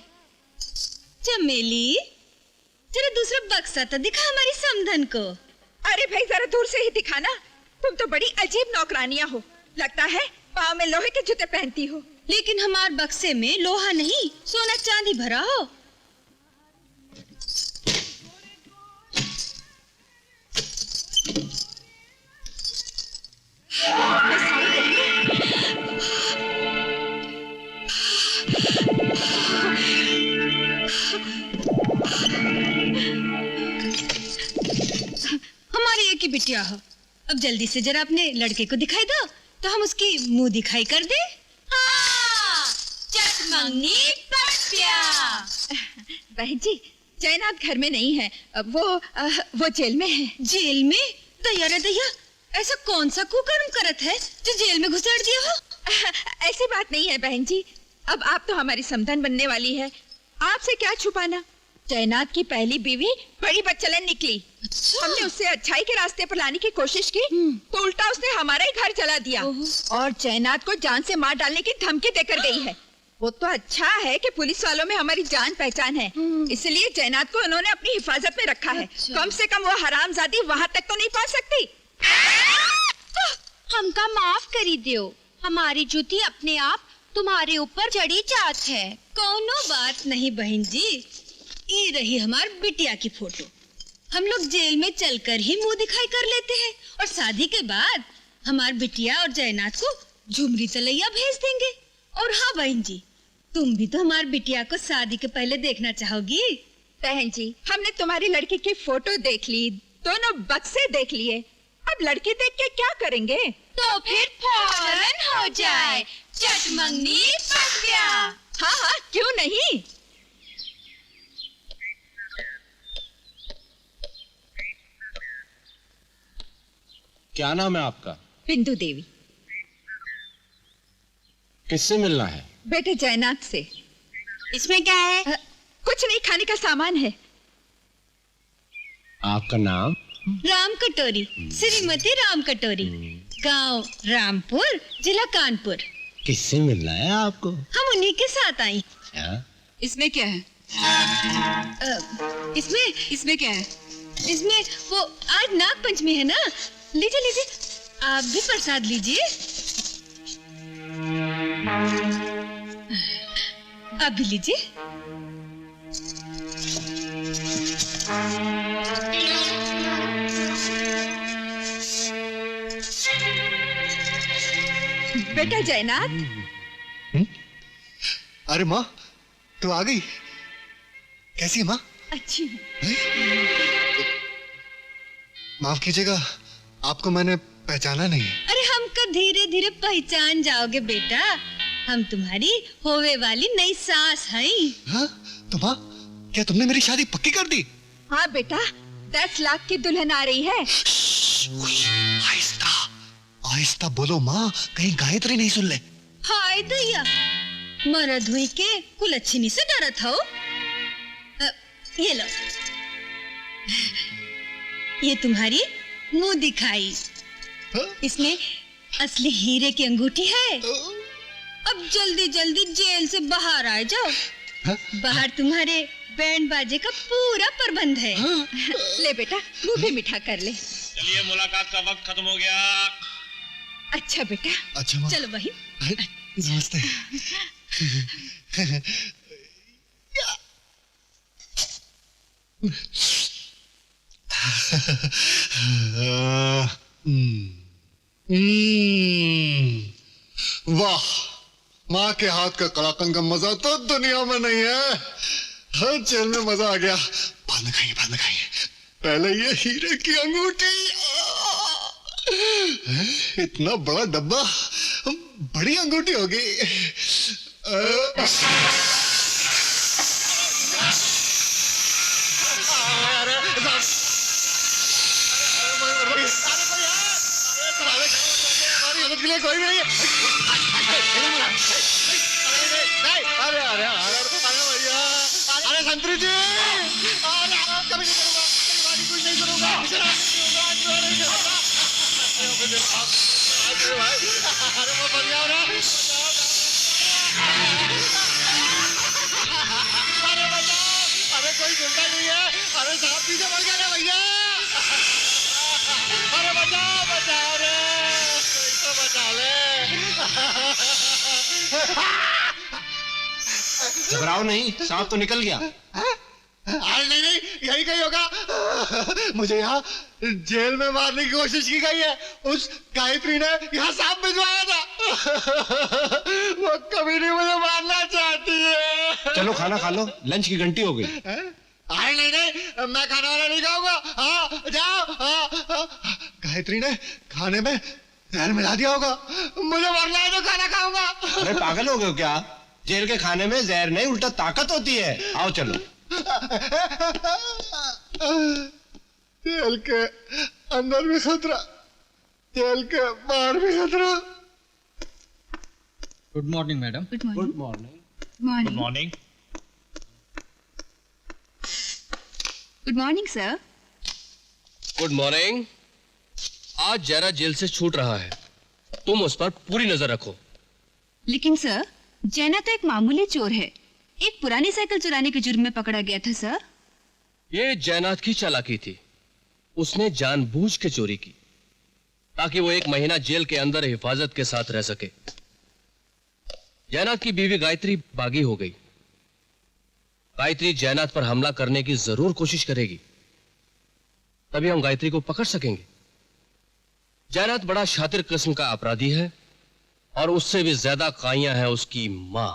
चमेली, जरा दूसरा बक्सा तो दिखा हमारी समधन को। अरे भाई जरा दूर से ही दिखाना। तुम तो बड़ी अजीब नौकरानियां हो, लगता है पाँव में लोहे के जूते पहनती हो। लेकिन हमारे बक्से में लोहा नहीं, सोना चांदी भरा हो। हमारी एक ही बिटिया हो। अब जल्दी से जरा अपने लड़के को दिखाई दो, तो हम उसकी मुंह दिखाई कर दे। हाँ, चटमंगनी पट ब्याह। बहन जी, जयनाथ घर में नहीं है, वो जेल में है। जेल में? दया रे दया, ऐसा कौन सा कुकर्म करत है जो जेल में घुसेड़ दिया हो? ऐसी बात नहीं है बहन जी, अब आप तो हमारी समधन बनने वाली है, आपसे क्या छुपाना। जयनाथ की पहली बीवी बड़ी बच्चलन निकली। अच्छा। हमने उससे अच्छाई के रास्ते पर लाने की कोशिश की, तो उल्टा उसने हमारा ही घर जला दिया और जयनाथ को जान से मार डालने की धमकी देकर गई है। वो तो अच्छा है कि पुलिस वालों में हमारी जान पहचान है, इसलिए जयनाथ को उन्होंने अपनी हिफाजत में रखा है। कम से कम वो हरामजादी वहाँ तक तो नहीं पहुँच सकती। हमका माफ करी दियो, हमारी जूती अपने आप तुम्हारे ऊपर चढ़ी जात है। कोनो बात नहीं बहन जी, ये रही हमारी बिटिया की फोटो। हम लोग जेल में चलकर ही मुंह दिखाई कर लेते हैं, और शादी के बाद हमारी बिटिया और जयनाथ को झुमरी तलैया भेज देंगे। और हाँ बहन जी, तुम भी तो हमारी बिटिया को शादी के पहले देखना चाहोगी। बहन जी, हमने तुम्हारी लड़की की फोटो देख ली, दोनों बक्से देख लिए, अब लड़की देख के क्या करेंगे? तो फिर फौरन हो जाए चटमंगनी पट ब्याह। हाँ हाँ, क्यों नहीं। क्या नाम है आपका? बिंदु देवी। किससे मिलना है? बेटे जयनाथ से। इसमें क्या है? कुछ नहीं, खाने का सामान है। आपका नाम? राम कटोरी, श्रीमती राम कटोरी, गांव रामपुर, जिला कानपुर। किससे मिलना है आपको? हम उन्हीं के साथ आई। इसमें क्या है? इसमें क्या है? इसमें वो आज नाग पंचमी है ना, लीजिए लीजिए, आप भी प्रसाद लीजिए। आप भी लीजिए। बेटा जयनाथ। अरे माँ, तू आ गई? कैसी है माँ? अच्छी। माफ कीजिएगा, आपको मैंने पहचाना नहीं। अरे हमका धीरे धीरे पहचान जाओगे बेटा, हम तुम्हारी होवे वाली नई सास हैं। हाँ? तो माँ, क्या तुमने मेरी शादी पक्की कर दी? हाँ बेटा, 10 लाख की दुल्हन आ रही है। आहिस्ता आहिस्ता बोलो माँ, कहीं गायत्री नहीं सुन ले। हाय दैया, मरद हुई के कुलच्छनी से डरत हो। ये लो, ये तुम्हारी मुंह दिखाई। इसमें असली हीरे की अंगूठी है। अब जल्दी जल्दी जेल से बाहर आ जाओ। बाहर तुम्हारे बैंड बाजे का पूरा प्रबंध है। ले बेटा, वो भी मीठा कर ले। चलिए, मुलाकात का वक्त खत्म हो गया। अच्छा बेटा। अच्छा माँ। चलो बहन। नमस्ते। वाह, माँ के हाथ का कलाकंद का मजा तो दुनिया में नहीं है। हर जेल में मजा आ गया। बाद में खाइए, बाद में खाइए। पहले ये हीरे की अंगूठी। इतना बड़ा डब्बा, बड़ी अंगूठी होगी। कोई भी नहीं। अरे अरे भैया, अरे संतरी जी, कभी नहीं करूंगा, कुछ नहीं करूंगा। अरे वो बढ़िया हो रहा। अरे बचाओ, अरे कोई गुंडा नहीं है। अरे साहब पीछे बढ़ गया ना भैया। अरे बचाओ बचाओ रे, कोई तो बचा ले। घबराओ नहीं, सांप तो निकल गया। अरे नहीं नहीं, यही कहीं होगा। मुझे यहाँ जेल में मारने की कोशिश की गई है। उस गायत्री ने यहाँ सांप भिजवाया था। वो कभी नहीं मुझे मारना चाहती है। चलो खाना खा लो, लंच की घंटी हो गई। अरे नहीं नहीं, मैं खाना वाला नहीं खाऊंगा। हाँ जाओ। हाँ, गायत्री ने खाने में जहर मिला दिया होगा। मुझे मरना है तो खाना खाऊंगा। अरे पागल हो गए क्या? जेल के खाने में जहर नहीं, उल्टा ताकत होती है। आओ चलो। जेल के अंदर भी खतरा, जेल के बाहर भी खतरा। Good morning madam. Good good morning. Morning. Morning. Good morning sir. Good morning. आज जरा जेल से छूट रहा है, तुम उस पर पूरी नजर रखो। लेकिन सर, जैना तो एक मामूली चोर है। एक पुरानी साइकिल चुराने के जुर्म में पकड़ा गया था सर। ये जयनाथ की चालाकी थी। उसने जानबूझ के चोरी की ताकि वो 1 महीना जेल के अंदर हिफाजत के साथ रह सके। जयनाथ की बीवी गायत्री बागी हो गई। गायत्री जयनाथ पर हमला करने की जरूर कोशिश करेगी, तभी हम गायत्री को पकड़ सकेंगे। जयनाथ बड़ा शातिर किस्म का अपराधी है और उससे भी ज्यादा काइयां है उसकी मां।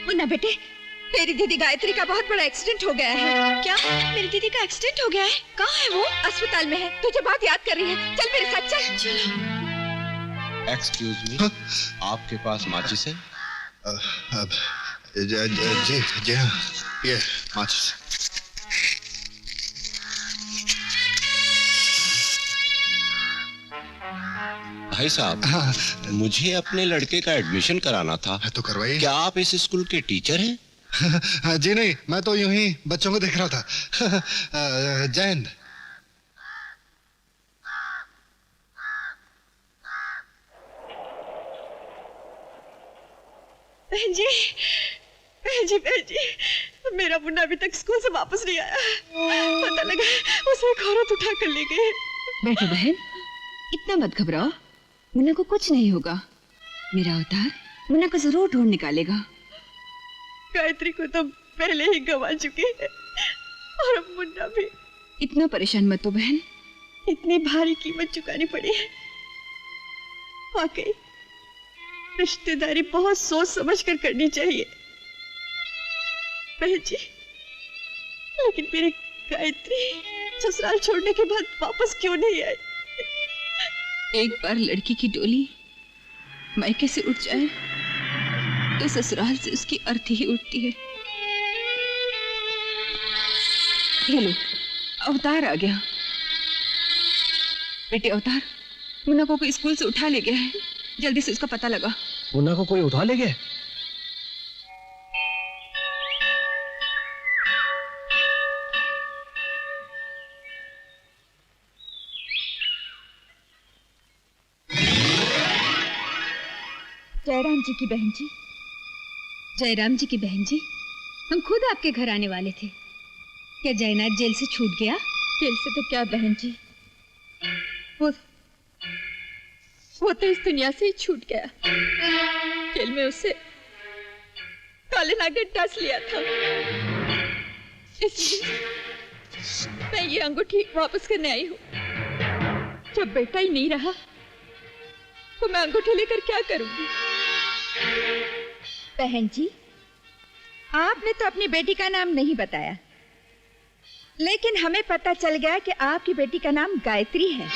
मुन्ना बेटे, तेरी दीदी गायत्री का बहुत बड़ा एक्सीडेंट हो गया है। क्या मेरी दीदी का एक्सीडेंट हो गया है? कहाँ है वो? अस्पताल में है, तुझे बहुत याद कर रही है। चल मेरे साथ चल। चलो। एक्सक्यूज मी, आपके पास माचिस है? अब जी जी हाँ, ये माचिस। भाई साहब, हाँ, मुझे अपने लड़के का एडमिशन कराना था। तो करवाइए। क्या आप इस स्कूल के टीचर हैं? जी नहीं, मैं तो यूं ही बच्चों को देख रहा था। जय हिंद। बहन जी, बहन जी, बहन जी, मेरा मुन्ना अभी तक स्कूल से वापस नहीं आया। पता लगा उसे एक औरत उठा कर ले गई। बैठो बहन, इतना मत घबराओ। मुन्ना को कुछ नहीं होगा। मेरा अवतार मुन्ना को जरूर ढूंढ निकालेगा। गायत्री को तो पहले ही गंवा चुके हैं और अब मुन्ना भी। इतना परेशान मत हो बहन। इतनी भारी कीमत चुकानी पड़ी है। वाकई रिश्तेदारी बहुत सोच समझ कर करनी चाहिए बहन जी। लेकिन मेरी गायत्री ससुराल छोड़ने के बाद वापस क्यों नहीं आई? एक बार लड़की की डोली मायके से उठ जाए तो ससुराल से उसकी अर्थी ही उठती है। ये लो, अवतार आ गया। बेटे अवतार, मुन्ना को कोई स्कूल से उठा ले गया है। जल्दी से उसका पता लगा। मुन्ना को कोई उठा ले गया? कौन जी की बहन जी? जयराम जी की बहन जी, हम खुद आपके घर आने वाले थे। क्या जयनाथ जेल से छूट गया? जेल से तो क्या बहन जी, वो तो इस दुनिया से ही छूट गया। जेल में उसे काले नाग ने डस लिया था, इसलिए मैं ये अंगूठी वापस करने आई हूँ। जब बेटा ही नहीं रहा तो मैं अंगूठी लेकर क्या करूंगी? बहन जी, आपने तो अपनी बेटी का नाम नहीं बताया, लेकिन हमें पता चल गया कि आपकी बेटी का नाम गायत्री है,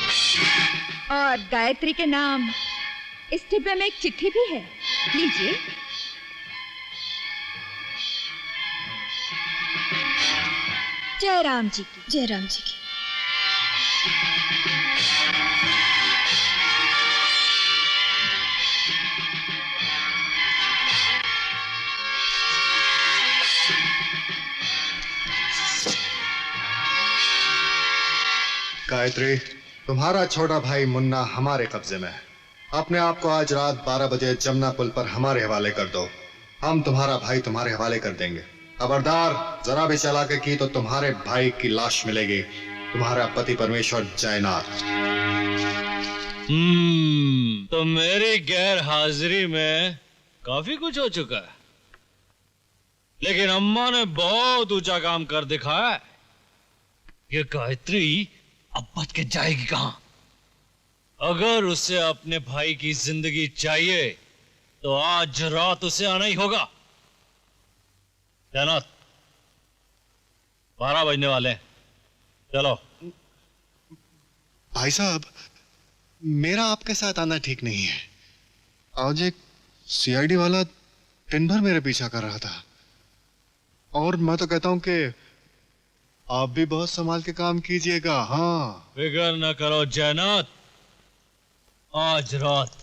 और गायत्री के नाम इस डिब्बे में एक चिट्ठी भी है। लीजिए। जयराम जी की। जयराम जी की। गायत्री, तुम्हारा छोटा भाई मुन्ना हमारे कब्जे में है। अपने आप को आज रात 12 बजे जमुना पुल पर हमारे हवाले कर दो। हम तुम्हारा भाई तुम्हारे हवाले कर देंगे। खबरदार जरा भी चालाकी की तो तुम्हारे भाई की लाश मिलेगी। तुम्हारा पति परमेश्वर जयनाथ। तो मेरी गैर हाजिरी में काफी कुछ हो चुका है, लेकिन अम्मा ने बहुत ऊंचा काम कर दिखाया है। ये गायत्री अब बच के जाएगी कहां? अगर उसे अपने भाई की जिंदगी चाहिए तो आज रात उसे आना ही होगा। जयनाथ, 12 बजने वाले हैं, चलो। भाई साहब, मेरा आपके साथ आना ठीक नहीं है। आज एक सीआईडी वाला दिन भर मेरे पीछा कर रहा था, और मैं तो कहता हूं कि आप भी बहुत संभाल के काम कीजिएगा। हाँ, फिक्र न करो जयनाथ, आज रात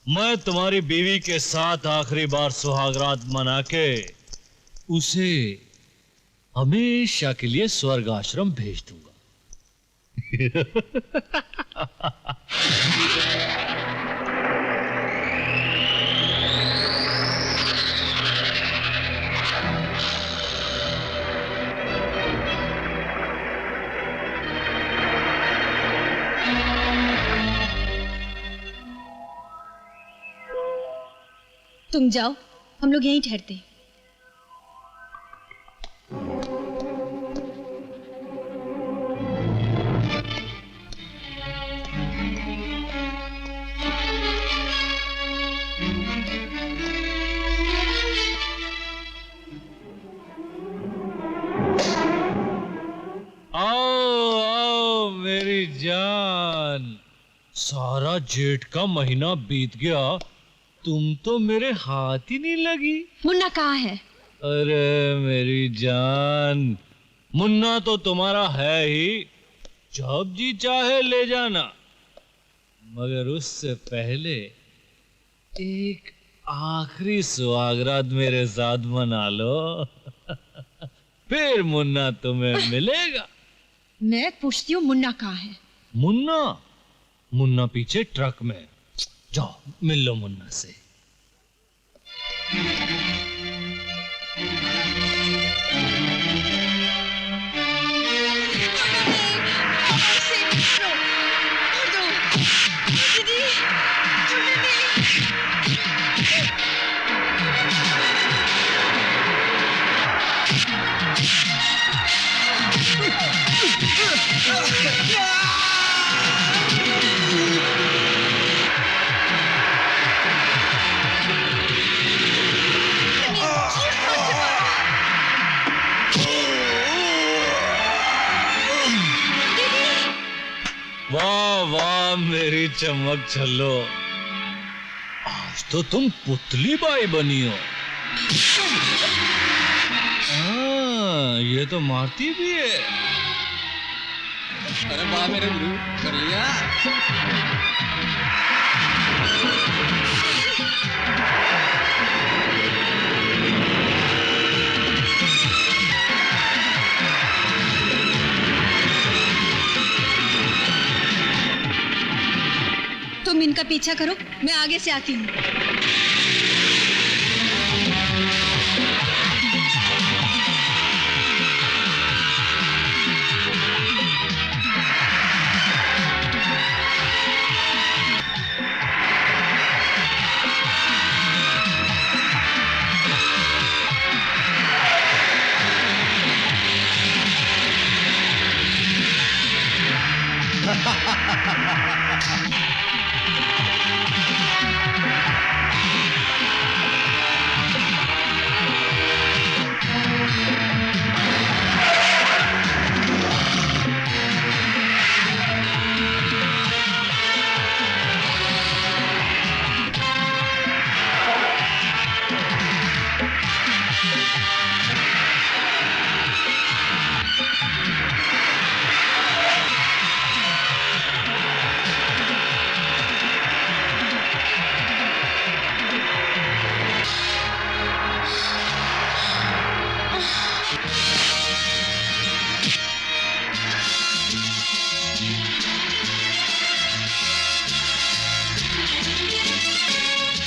मैं तुम्हारी बीवी के साथ आखिरी बार सुहागरात मना के उसे हमेशा के लिए स्वर्ग आश्रम भेज दूंगा। तुम जाओ, हम लोग यहीं ठहरते हैं। आओ आओ मेरी जान, सारा जेठ का महीना बीत गया, तुम तो मेरे हाथ ही नहीं लगी। मुन्ना कहाँ है? अरे मेरी जान, मुन्ना तो तुम्हारा है ही, जब जी चाहे ले जाना, मगर उससे पहले एक आखिरी सुहागरात मेरे साथ मना लो। फिर मुन्ना तुम्हें मिलेगा। मैं पूछती हूँ मुन्ना कहाँ है? मुन्ना? मुन्ना पीछे ट्रक में। जाओ मिल लो मुन्ना से। वाह वाह मेरी चमक छल्लो, आज तो तुम पुतली बाई बनी हो। हाँ, ये तो मारती भी है। अरे वाह मेरे गुरु, कर लिया। तुम इनका पीछा करो, मैं आगे से आती हूँ।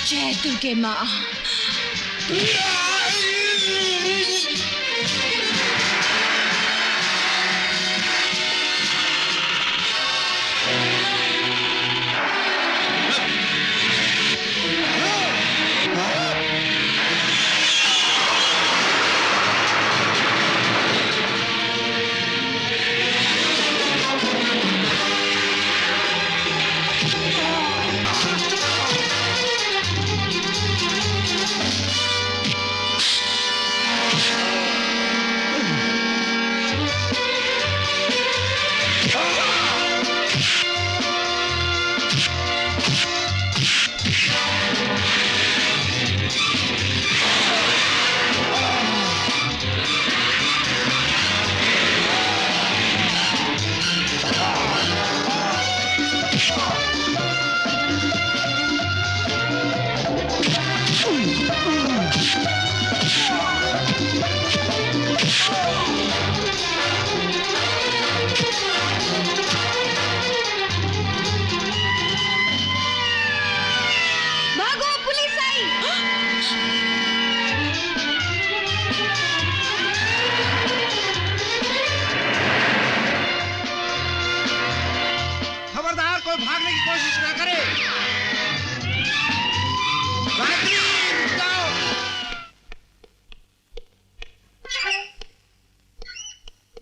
जय दुर्गे माँ।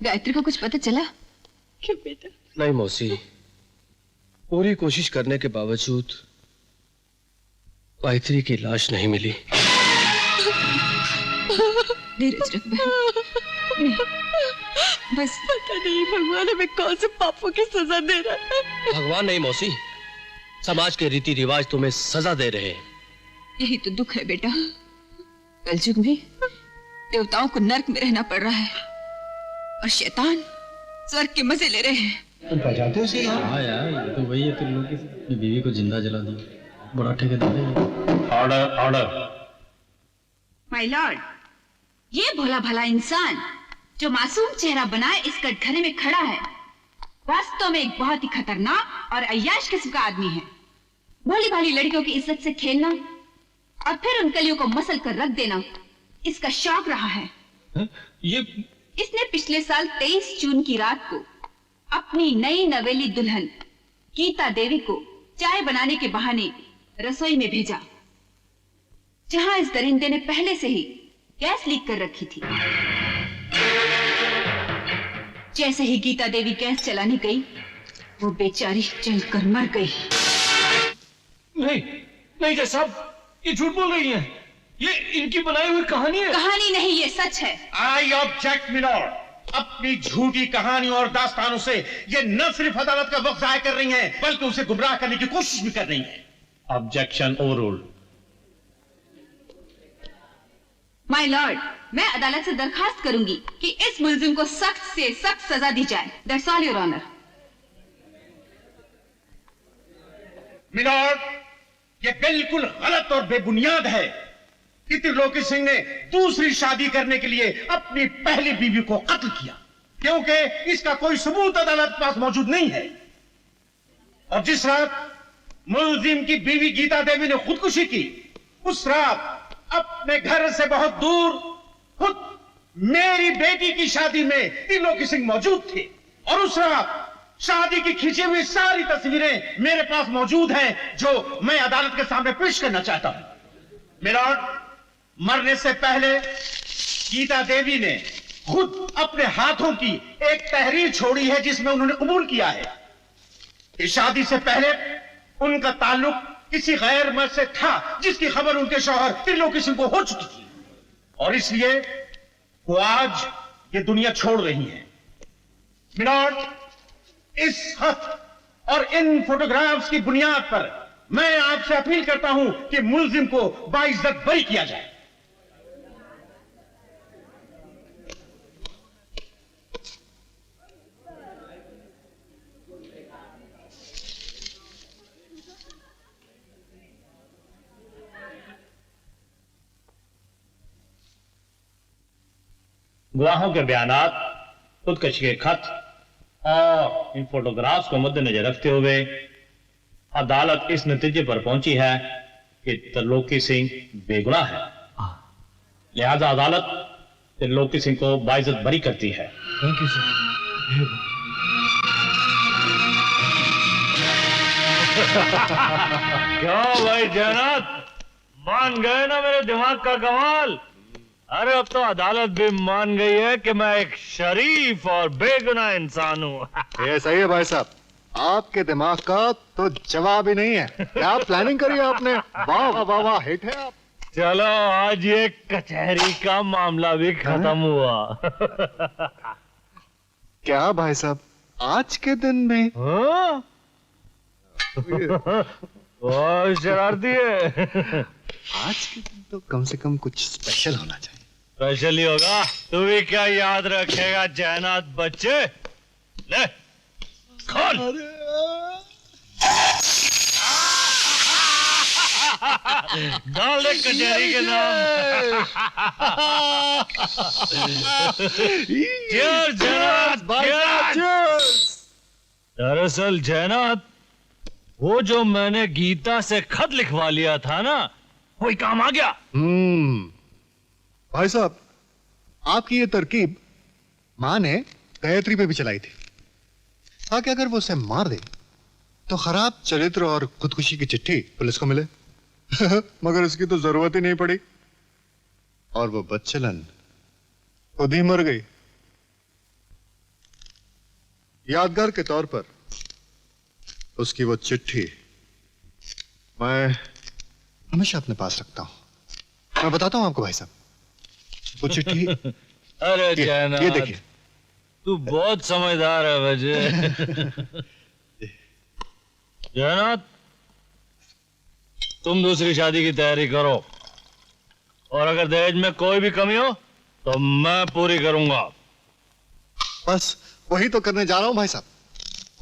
गायत्री को कुछ पता चला? क्यों बेटा? नहीं मौसी, पूरी कोशिश करने के बावजूद गायत्री की लाश नहीं मिली। धीरज रख बहन, बस पता नहीं भगवान हमें कौन से पापों की सजा दे रहा है। भगवान नहीं मौसी, समाज के रीति रिवाज तुम्हें सजा दे रहे हैं। यही तो दुख है बेटा, कलयुग में देवताओं को नर्क में रहना पड़ रहा है और शैतान स्वर्ग के मजे ले रहे हैं। तुम पहचानते हो उसे? हाँ यार, ये तो वही है त्रिलोकी की अपनी बीवी को जिंदा जला दिया। बड़ा ठेकेदार है। Order order. माय लॉर्ड, ये भोला भला इंसान जो मासूम चेहरा बनाए इस कटघरे में खड़ा है, वास्तव में एक बहुत ही खतरनाक और अय्याश किस्म का आदमी है। भोली भाली लड़कियों की इज्जत से खेलना और फिर उन कलियों को मसल कर रख देना इसका शौक रहा है। ये इसने पिछले साल 23 जून की रात को अपनी नई नवेली दुल्हन गीता देवी को चाय बनाने के बहाने रसोई में भेजा, जहां इस दरिंदे ने पहले से ही गैस लीक कर रखी थी। जैसे ही गीता देवी गैस चलाने गई, वो बेचारी जलकर मर गई। नहीं नहीं जय साहब, ये झूठ बोल रही हैं। ये इनकी बनाई हुई कहानी है। कहानी नहीं, ये सच है। आई ऑब्जेक्ट मिलॉर्ड, अपनी झूठी कहानियों और दास्तानों से ये न सिर्फ अदालत का वक्त जाया कर रही हैं, बल्कि उसे गुमराह करने की कोशिश भी कर रही हैं। Objection overruled. माय लॉर्ड, मैं अदालत से दरखास्त करूंगी कि इस मुलजिम को सख्त से सख्त सजा दी जाए। That's all your honour. My lord, ये बिल्कुल गलत और बेबुनियाद है कि त्रिलोकी सिंह ने दूसरी शादी करने के लिए अपनी पहली बीवी को कत्ल किया, क्योंकि इसका कोई सबूत अदालत के पास मौजूद नहीं है। और जिस रात मुलजिम की बीवी गीता देवी ने खुदकुशी की, उस रात अपने घर से बहुत दूर खुद मेरी बेटी की शादी में त्रिलोकी सिंह मौजूद थे। और उस रात शादी की खींची हुई सारी तस्वीरें मेरे पास मौजूद हैं, जो मैं अदालत के सामने पेश करना चाहता हूं। मिलॉर्ड, मरने से पहले गीता देवी ने खुद अपने हाथों की एक तहरीर छोड़ी है, जिसमें उन्होंने कबूल किया है इस शादी से पहले उनका ताल्लुक किसी गैर मर्द से था जिसकी खबर उनके शौहर त्रिलोकी सिंह को हो चुकी थी, और इसलिए वो आज ये दुनिया छोड़ रही है। मिलॉर्ड, इस खत और इन फोटोग्राफ्स की बुनियाद पर मैं आपसे अपील करता हूं कि मुलजिम को बाइज्जत बरी किया जाए। गवाहों के बयानात, खुदकशी के खत और इन फोटोग्राफ्स को मद्देनजर रखते हुए अदालत इस नतीजे पर पहुंची है कि त्रिलोकी सिंह बेगुनाह है। लिहाजा अदालत त्रिलोकी सिंह को बाइज्जत बरी करती है। Thank you sir. क्या भाई जयनाथ, मान गए ना मेरे दिमाग का कमाल? अरे अब तो अदालत भी मान गई है कि मैं एक शरीफ और बेगुनाह इंसान हूँ। ये सही है भाई साहब, आपके दिमाग का तो जवाब ही नहीं है। क्या प्लानिंग करी है आपने? वाह वाह वाह वाह, हिट है आप। चलो आज ये कचहरी का मामला भी खत्म हुआ। क्या भाई साहब, आज के दिन में? हाँ? बहुत शरारती है। आज के दिन तो कम से कम कुछ स्पेशल होना चाहिए। स्पेशल ही होगा, तू भी क्या याद रखेगा जयनाथ बच्चे? ले खोल। डाल दे कचहरी के नाम। Cheers, जयनाथ भाई। दरअसल जयनाथ, वो जो मैंने गीता से खत लिखवा लिया था ना, वही काम आ गया। भाई साहब, आपकी ये तरकीब मां ने गायत्री पे भी चलाई थी, ताकि अगर वो उसे मार दे तो खराब चरित्र और खुदकुशी की चिट्ठी पुलिस को मिले। मगर उसकी तो जरूरत ही नहीं पड़ी, और वो बदचलन खुद ही मर गई। यादगार के तौर पर उसकी वो चिट्ठी मैं हमेशा अपने पास रखता हूं। मैं बताता हूं आपको भाई साहब, वो चिट्ठी अरे जयनाथ, ये देखिए। तू बहुत समझदार है वजह। जयनाथ, तुम दूसरी शादी की तैयारी करो, और अगर दहेज में कोई भी कमी हो तो मैं पूरी करूंगा। बस वही तो करने जा रहा हूं भाई साहब।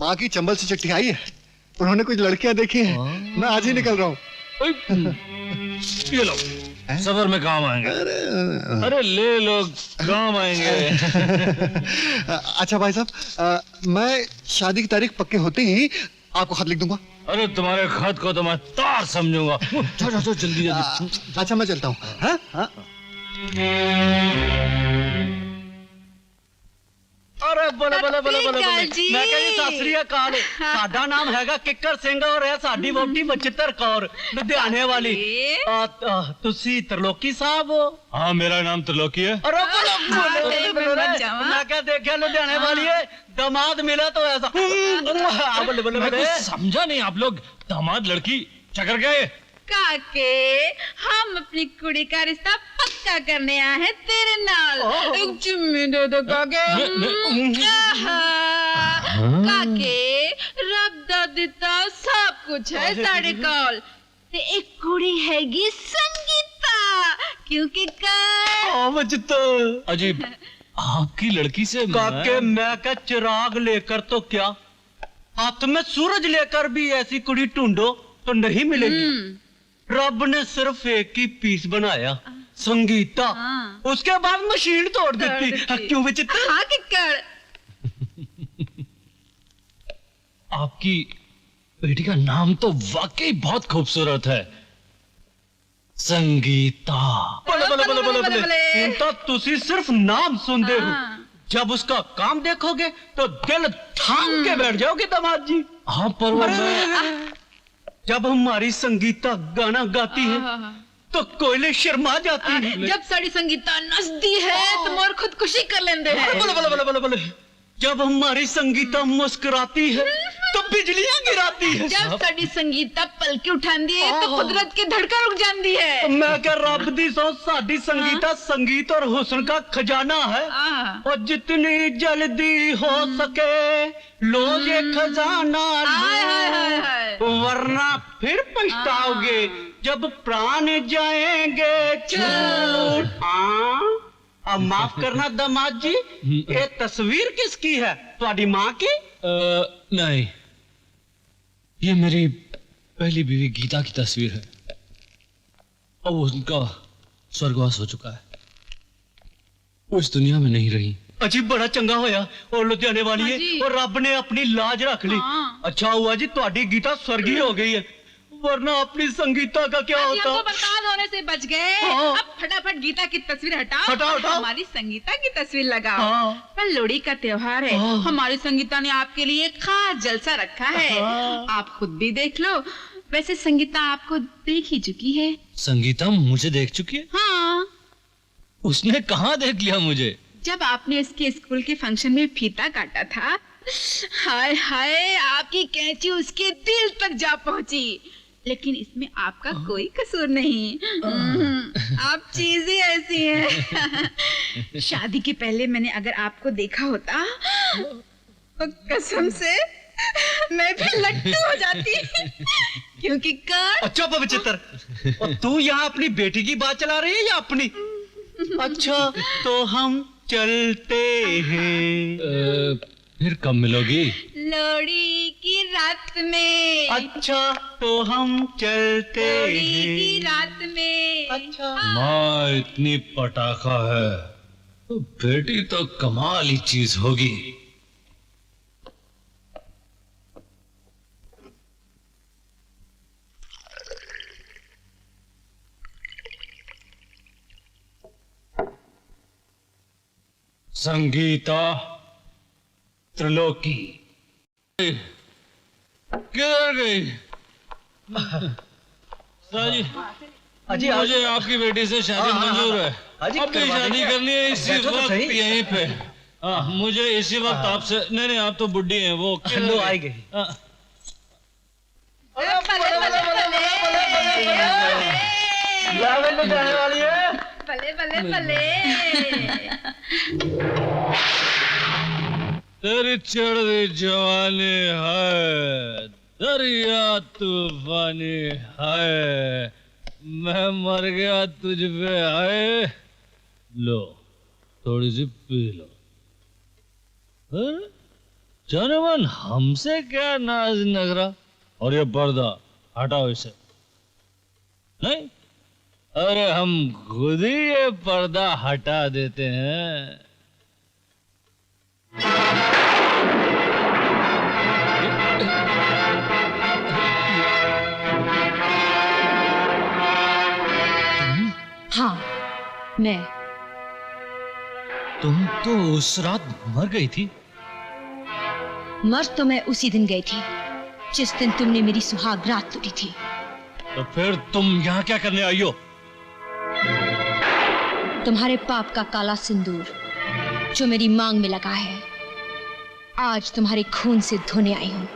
माँ की चंबल से चिट्ठी आई है, उन्होंने कुछ लड़कियां देखी हैं। मैं आज ही निकल रहा हूं। ये लो, सफर में काम आएंगे। अरे ले लो, काम आएंगे। अच्छा भाई साहब, मैं शादी की तारीख पक्के होते ही आपको खत लिख दूंगा। अरे तुम्हारे खत को तो मैं तार समझूंगा। चलो चलो जल्दी जल्दी। अच्छा मैं चलता हूँ। हाँ? हाँ? अरे बोले बोले बोले बोले बोले जी। मैं कही सत श्री अकाल। साडा नाम हैगा किक्कर सिंह और है साडी वोटी बचित्र कौर लुधियाने वाली। तुसी त्रिलोकी साहब हो? हाँ, मेरा नाम त्रिलोकी है। अरे बोलो मैं क्या देखा लुधियाने वाली है, दामाद मिला तो ऐसा। बोले बोले मैं कुछ समझा नहीं, आप लोग दामाद लड़की चक्कर गए? काके, हम अपनी कुड़ी का रिश्ता पक्का करने आए हैं तेरे नाल। एक चुम्मी दे दो काके। काके, रब दा दिता सब कुछ है साढ़े कोल, ते एक कुड़ी हैगी संगीता, क्योंकि अजीब, आपकी लड़की से काके मैं क्या चिराग लेकर तो क्या, हाथ में सूरज लेकर भी ऐसी कुड़ी ढूंढो तो नहीं मिलेगी। रब ने सिर्फ एक ही पीस बनाया, संगीता। उसके बाद मशीन तोड़ देती। क्यों विचित्र? हाँ किक्कर। आपकी बेटी का नाम तो वाकई बहुत खूबसूरत है, संगीता। बोले तो तुसी सिर्फ नाम सुनते हो, जब उसका काम देखोगे तो दिल थाम के बैठ जाओगे दामाद जी। हाँ पर वो मैं... जब हमारी संगीता गाना गाती है तो कोयले शर्मा जाती है। जब साड़ी संगीता नचती है तो मोर खुदकुशी कर लेंदे हैं। बोले जब हमारी संगीता मुस्कुराती है तो बिजलियां गिराती है। जब साडी संगीता पलकी उठांदी है तो कुदरत की धड़कन रुक जाती है। मैं क्या रब दी सो साडी संगीता संगीत और हुस्न का खजाना है। और जितनी जल्दी हो सके लो ये खजाना लो, वरना फिर पछताओगे जब प्राण जाएंगे छूट। अब माफ करना दामाद जी, ये तस्वीर किसकी है? तुम्हारी माँ की? नहीं, ये मेरी पहली बीवी गीता की तस्वीर है। अब उनका स्वर्गवास हो चुका है, वो इस दुनिया में नहीं रही। अजी बड़ा चंगा होया और लुधियाने वाली है और रब ने अपनी लाज रख ली। अच्छा हुआ जी तुम्हारी गीता स्वर्गीय हो गई है, वरना अपनी संगीता का क्या होता? तो बर्बाद होने से बच गए। अब फटाफट गीता की तस्वीर हटाओ, हटाओ। हमारी संगीता की तस्वीर लगाओ। कल लोहड़ी का त्योहार है, हमारी संगीता ने आपके लिए एक खास जलसा रखा है। आप खुद भी देख लो। वैसे संगीता आपको देख ही चुकी है। संगीता मुझे देख चुकी है? हाँ। उसने कहाँ देख लिया मुझे? जब आपने उसके स्कूल के फंक्शन में फीता काटा था, हाय हाय आपकी कैंची उसके दिल तक जा पहुंची। लेकिन इसमें आपका कोई कसूर नहीं। आप चीज ही ऐसी हैं। शादी के पहले मैंने अगर आपको देखा होता तो कसम से मैं भी लट्टू हो जाती। क्योंकि अच्छा पवित्र, और तू यहाँ अपनी बेटी की बात चला रही है या अपनी? अच्छा तो हम चलते हैं। फिर कब मिलोगी? लोहड़ी की रात में। अच्छा तो हम चलते हैं। लोहड़ी की रात में। अच्छा। माँ इतनी पटाखा है तो बेटी तो कमाल ही चीज होगी। संगीता, त्रिलोकी किधर गई? साजी, अजी मुझे आपकी बेटी से शादी मंजूर है। अपनी शादी करनी है इसी वक्त यहीं पे। मुझे इसी वक्त आपसे। नहीं, आप तो बुढ़ी हैं। वो लो आई गई। जाने वाली है। भले भले भले। तेरी चढ़ती जवानी है, दरिया तूफानी है, मैं मर गया तुझ पे आए। लो थोड़ी सी पी लो। जाने मन हमसे क्या नाज नखरा। और ये पर्दा हटाओ इसे। नहीं, अरे हम खुद ही ये पर्दा हटा देते हैं। हाँ, मैं। तुम तो उस रात मर गई थी। मर तो मैं उसी दिन गई थी जिस दिन तुमने मेरी सुहाग रात तोड़ी थी। तो फिर तुम यहाँ क्या करने आई हो? तुम्हारे पाप का काला सिंदूर जो मेरी मांग में लगा है, आज तुम्हारे खून से धोने आई हूँ।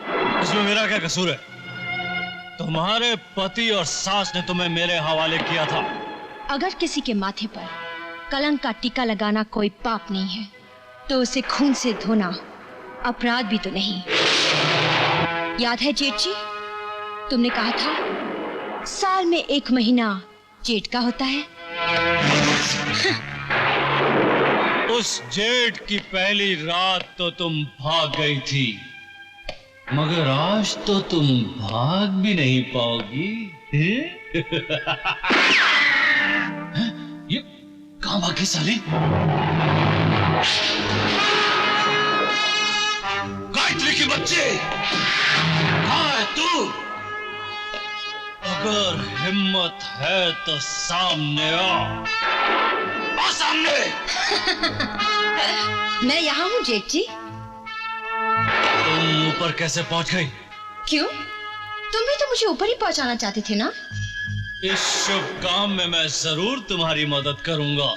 इसमें मेरा क्या कसूर है? तुम्हारे पति और सास ने तुम्हें मेरे हवाले किया था। अगर किसी के माथे पर कलंक का टीका लगाना कोई पाप नहीं है, तो उसे खून से धोना अपराध भी तो नहीं। याद है जेठ जी, तुमने कहा था साल में 1 महीना जेठ का होता है। उस जेठ की पहली रात तो तुम भाग गई थी, मगर आज तो तुम भाग भी नहीं पाओगी। ये कहाँ भागी साली? गायत्री की बच्चे, कहाँ है तू? अगर हिम्मत है तो सामने आ सामने। मैं यहाँ हूँ जेठ जी। तुम ऊपर कैसे पहुंच गई? क्यों? तुम भी तो मुझे ऊपर ही पहुंचाना चाहते थे ना? इस शुभ काम में मैं जरूर तुम्हारी मदद करूंगा।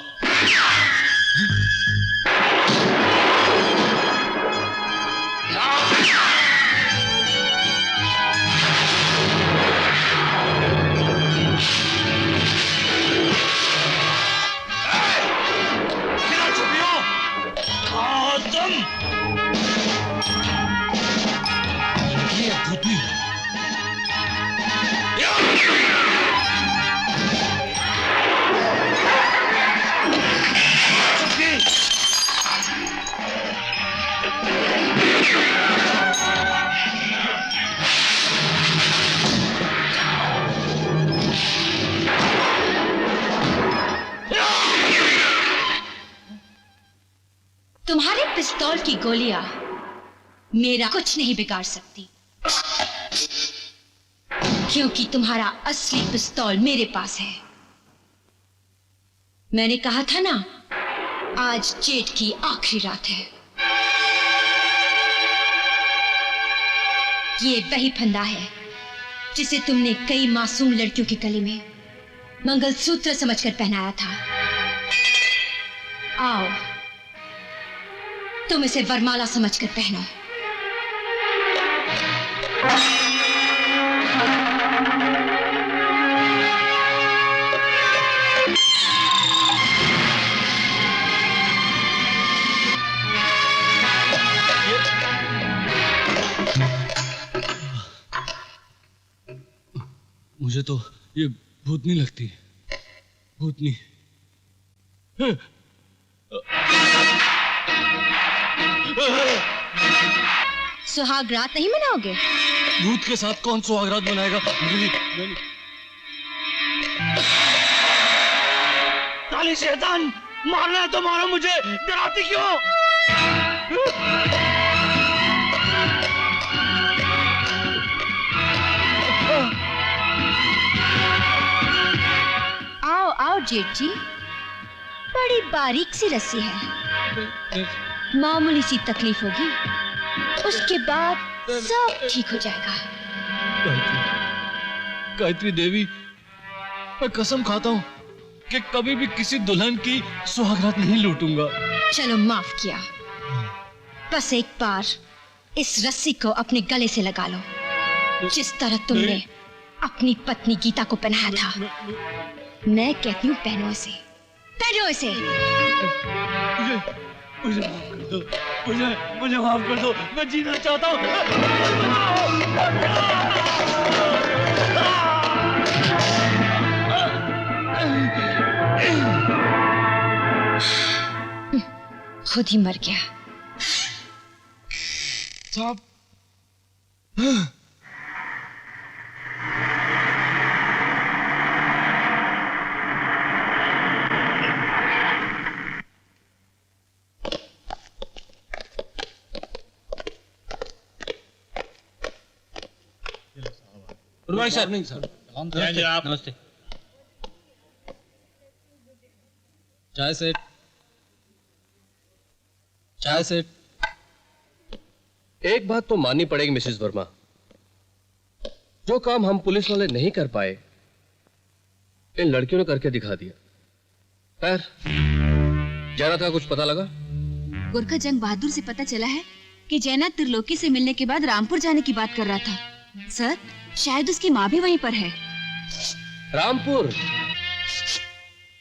तुम्हारे पिस्तौल की गोलियां मेरा कुछ नहीं बिगाड़ सकती, क्योंकि तुम्हारा असली पिस्तौल मेरे पास है। मैंने कहा था ना, आज जेठ की आखिरी रात है। ये वही फंदा है जिसे तुमने कई मासूम लड़कियों के गले में मंगलसूत्र समझकर पहनाया था। आओ, तुम इसे वरमाला समझकर पहनो। मुझे तो ये भूतनी लगती है, भूतनी। सुहाग रात नहीं मनाओगे? भूत के साथ कौन सुहागरात मनाएगा? काली शैतान, मारना है तो मारो मुझे, डराती क्यों? आओ आओ जेठ जी, बड़ी बारीक सी रस्सी है, मामूली सी तकलीफ होगी, उसके बाद सब ठीक हो जाएगा। गायत्री देवी, मैं कसम खाता हूँ कि कभी भी किसी दुल्हन की सुहागरात नहीं लूटूंगा। चलो माफ किया, बस एक बार इस रस्सी को अपने गले से लगा लो, जिस तरह तुमने अपनी पत्नी गीता को पहनाया था। मैं कहती हूँ पहनो इसे, पहनो इसे। मुझे माफ कर दो, मैं जीना चाहता हूँ। खुद ही मर गया। साहब, गुड मॉर्निंग सर। नमस्ते। चाय सेट, चाय सेट। एक बात तो माननी पड़ेगी मिसेस वर्मा, जो काम हम पुलिस वाले नहीं कर पाए, इन लड़कियों ने करके दिखा दिया। खैर, जैनात का कुछ पता लगा? गोरखा जंग बहादुर से पता चला है कि जैनात त्रिलोकी से मिलने के बाद रामपुर जाने की बात कर रहा था। सर, शायद उसकी माँ भी वहीं पर है। रामपुर?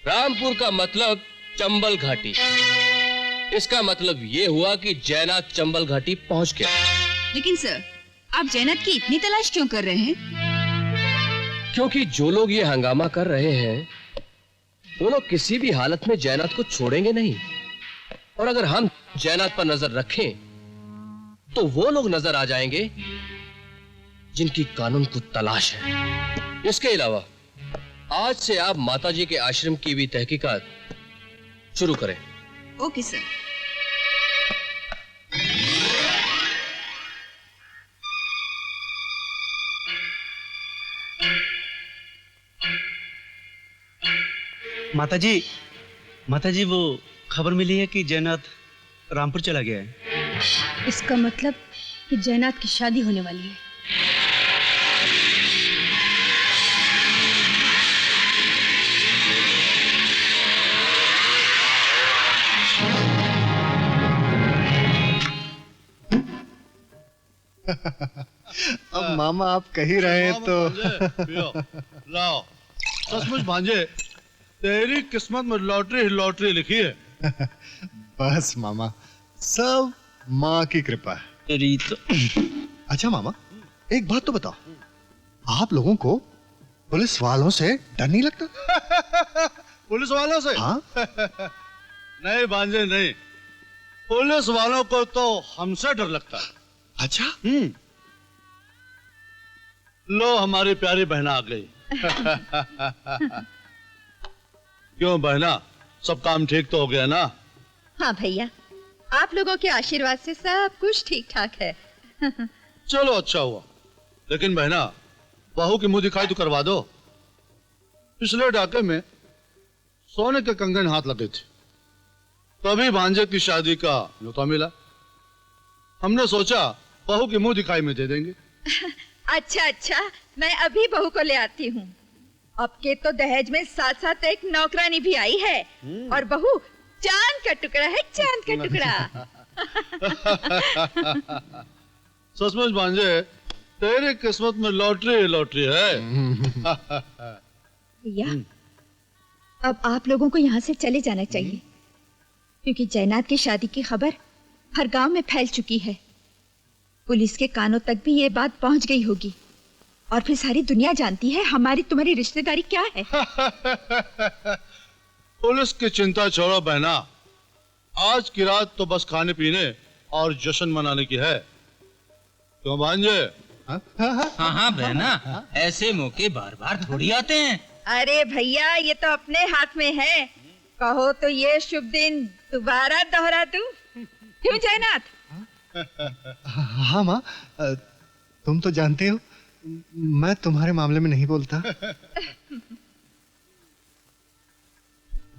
रामपुर का मतलब चंबल घाटी। इसका मतलब ये हुआ कि जैनात चंबल घाटी पहुंच गया। लेकिन सर, आप जैनात की इतनी तलाश क्यों कर रहे हैं? क्योंकि जो लोग ये हंगामा कर रहे हैं, वो लोग किसी भी हालत में जैनात को छोड़ेंगे नहीं। और अगर हम जैनात पर नजर रखें, तो वो लोग नजर आ जाएंगे जिनकी कानून को तलाश है। इसके अलावा आज से आप माताजी के आश्रम की भी तहकीकात शुरू करें। Okay sir. माताजी वो खबर मिली है कि जैनात रामपुर चला गया है। इसका मतलब कि जैनात की शादी होने वाली है। अब मामा आप कह ही रहे हैं तो लाओ, सचमुच भांजे, तेरी किस्मत में लॉटरी लॉटरी लिखी है। बस मामा, सब माँ की कृपा है। तो अच्छा मामा, एक बात तो बताओ, आप लोगों को पुलिस वालों से डर नहीं लगता? पुलिस वालों से? हाँ? नहीं भांजे, नहीं। पुलिस वालों को तो हमसे डर लगता है। अच्छा? लो, हमारी प्यारी बहना आ गई। क्यों बहना, सब काम ठीक तो हो गया ना? हाँ भैया, आप लोगों के आशीर्वाद से सब कुछ ठीक ठाक है। चलो अच्छा हुआ, लेकिन बहना बहू की मुंह दिखाई तो करवा दो। पिछले डाके में सोने के कंगन हाथ लगे थे, तभी भांजे की शादी का न्योता मिला। हमने सोचा बहू की मुंह दिखाई में दे देंगे। अच्छा अच्छा, मैं अभी बहू को ले आती हूँ। अब के तो दहेज में साथ साथ एक नौकरानी भी आई है, और बहू चांद का टुकड़ा है, चांद का टुकड़ा। सचमुच भांजे तेरी किस्मत में लॉटरी लॉटरी है। भैया, अब आप लोगों को यहाँ से चले जाना चाहिए, क्योंकि जयनाथ की शादी की खबर हर गांव में फैल चुकी है। पुलिस के कानों तक भी ये बात पहुंच गई होगी, और फिर सारी दुनिया जानती है हमारी तुम्हारी रिश्तेदारी क्या है। पुलिस की चिंता छोड़ो बहना, आज की रात तो बस खाने पीने और जश्न मनाने की है। क्यों भांजे? हाँ बहना, ऐसे मौके बार बार थोड़ी आते हैं। अरे भैया, ये तो अपने हाथ में है। कहो तो ये शुभ दिन दोबारा दोहरा दूं? क्यों जयनाथ? हाँ माँ, तुम तो जानते हो मैं तुम्हारे मामले में नहीं बोलता।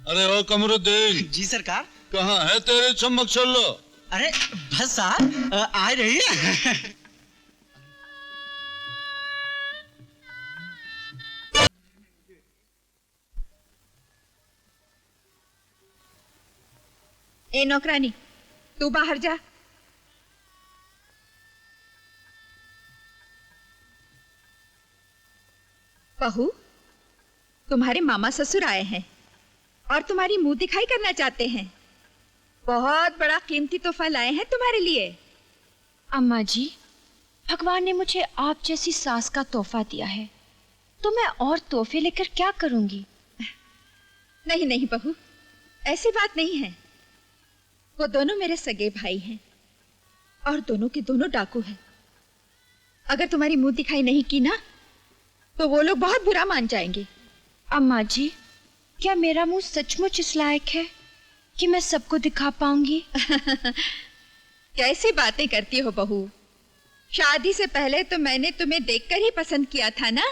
अरे ओ कमरुद्दीन। जी सरकार। कहाँ है तेरे चम्मक छल्लो? अरे बस साहब आ रही है। ए नौकरानी, तू बाहर जा। बहू, तुम्हारे मामा ससुर आए हैं और तुम्हारी मुंह दिखाई करना चाहते हैं। बहुत बड़ा कीमती तोहफा लाए हैं तुम्हारे लिए। अम्मा जी, भगवान ने मुझे आप जैसी सास का तोहफा दिया है, तो मैं और तोहफे लेकर क्या करूंगी? नहीं नहीं बहू, ऐसी बात नहीं है। वो दोनों मेरे सगे भाई हैं, और दोनों के दोनों डाकू हैं। अगर तुम्हारी मुंह दिखाई नहीं की ना, तो वो लोग बहुत बुरा मान जाएंगे। अम्मा जी, क्या मेरा मुंह सचमुच इस लायक है कि मैं सबको दिखा पाऊंगी? कैसी बातें करती हो बहू? शादी से पहले तो मैंने तुम्हें देखकर ही पसंद किया था ना।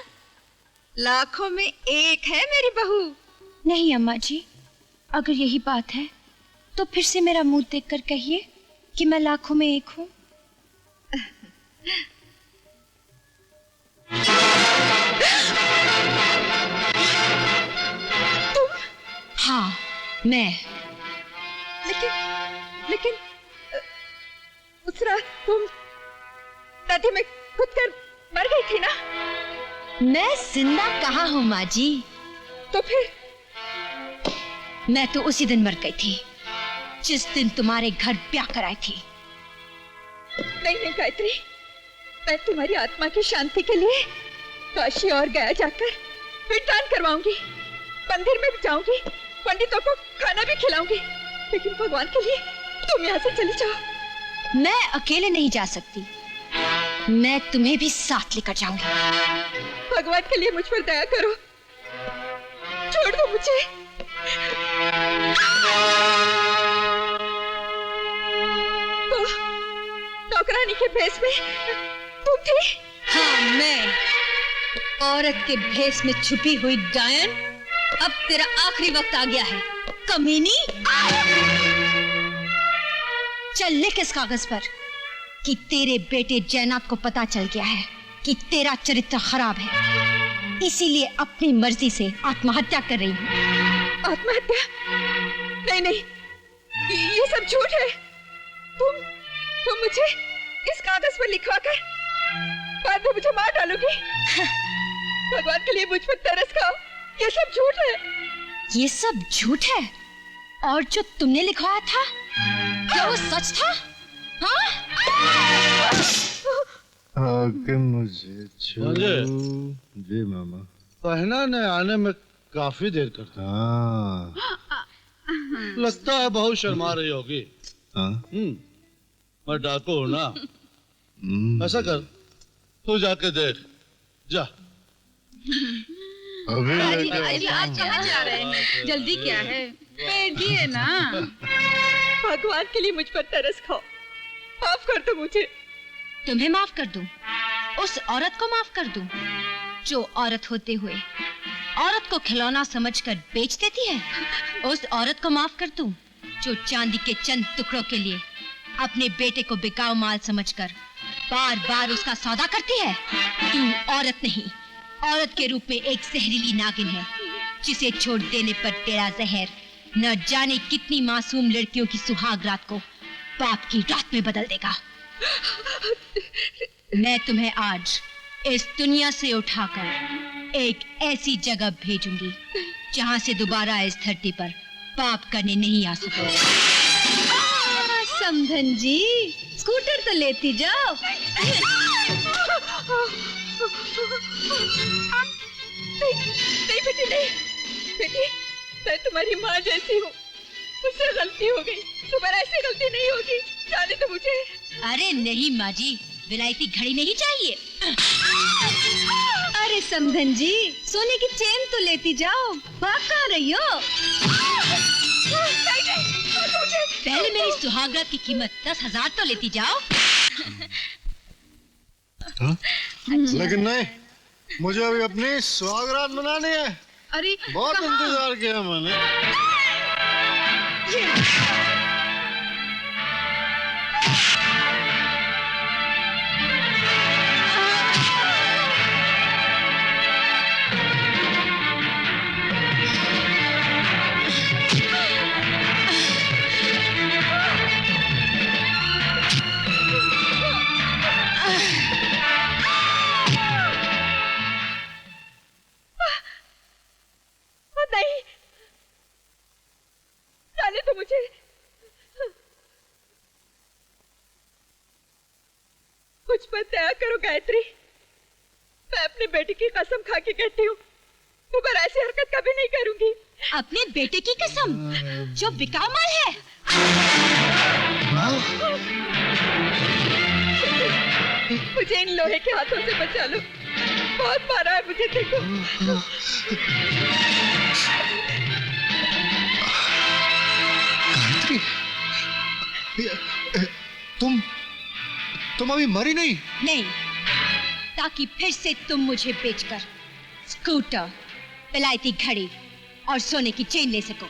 लाखों में एक है मेरी बहू। नहीं अम्मा जी, अगर यही बात है तो फिर से मेरा मुंह देखकर कहिए कि मैं लाखों में एक हूँ। तुम? हाँ, मैं। लेकिन उस रात तुम नदी में कूदकर मर गई थी ना? मैं जिंदा कहाँ हूँ माँ जी? तो फिर? मैं तो उसी दिन मर गई थी जिस दिन तुम्हारे घर ब्याह कराई थी। नहीं नहीं गायत्री, मैं तुम्हारी आत्मा की शांति के लिए काशी और गया जाकर पिंडदान करवाऊंगी, मंदिर में भी जाऊंगी, पंडितों को खाना भी खिलाऊंगी, लेकिन भगवान के लिए तुम यहाँ से चली जाओ। मैं अकेले नहीं जा सकती, मैं तुम्हें भी साथ लेकर जाऊंगी। भगवान के लिए मुझ पर दया करो, छोड़ दो मुझे। तो नौकरानी के भेष में तुम थी? हाँ, मैं औरत के भेष में छुपी हुई डायन। अब तेरा आखिरी वक्त आ गया है कमीनी। चल लिख इस कागज पर कि तेरे बेटे जयनाथ को पता चल गया है कि तेरा चरित्र खराब है, इसीलिए अपनी मर्जी से आत्महत्या कर रही हूँ। आत्महत्या? नहीं नहीं, ये सब झूठ है। तुम मुझे इस कागज पर लिखवाकर बाद में मुझे मार डालोगी। भगवान के लिए मुझ पर तरस खाओ, ये सब झूठ है। ये सब झूठ है? और जो तुमने लिखवाया था, क्या वो सच था? हाँ? आगे मुझे छू। जी मामा। बहना ने आने में काफी देर कर दी। हाँ। लगता है बहुत शर्मा रही होगी। हाँ? मैं डाकू हूँ ना। ऐसा कर, तू जाके देख, जा। अभी आज कहाँ जा रहे हैं? जल्दी क्या है? बैठिए ना। भगवान के लिए मुझ पर तरस खाओ, माफ कर दो मुझे। तुम्हें माफ कर दूं? उस औरत को माफ कर दूं जो औरत होते हुए औरत को खिलौना समझकर बेच देती है? उस औरत को माफ कर दूं जो चांदी के चंद टुकड़ों के लिए अपने बेटे को बिकाऊ माल समझकर बार बार उसका सौदा करती है? तू औरत नहीं, औरत के रूप में एक जहरीली नागिन है जिसे छोड़ देने पर तेरा जहर न जाने कितनी मासूम लड़कियों की सुहाग रात को पाप की रात में बदल देगा। मैं तुम्हें आज इस दुनिया से उठाकर एक ऐसी जगह भेजूंगी जहां से दोबारा इस धरती पर पाप करने नहीं आ सकोगे। समधन जी, स्कूटर तो लेती जाओ। नहीं बेटी, नहीं बेटी, मैं तुम्हारी माँ जैसी हूँ, मुझसे गलती हो गई, दोबारा ऐसी गलती नहीं होगी, जाने दो मुझे। अरे नहीं माँ जी, विलायती घड़ी नहीं चाहिए। अरे समधन जी, सोने की चेन तो लेती जाओ, भाग कहाँ रही हो? पहले मेरी सुहागरात की कीमत 10,000 तो लेती जाओ। लेकिन नहीं, मुझे अभी अपनी सुहागरात मनानी है। अरे बहुत इंतजार किया मैंने। नहीं, जाने दो मुझे। मुझ पर दया करो गायत्री, मैं अपने बेटे की कसम खा के कहती हूँ, दोबारा ऐसी हरकत कभी नहीं करूंगी। अपने बेटे की कसम जो बिकाऊ माल है? मुझे इन लोहे के हाथों से बचा लो, बहुत मारा है मुझे, देखो। गायत्री, तुम अभी मरी नहीं? नहीं, ताकि फिर से तुम मुझे बेचकर स्कूटर, विलायती घड़ी और सोने की चेन ले सको।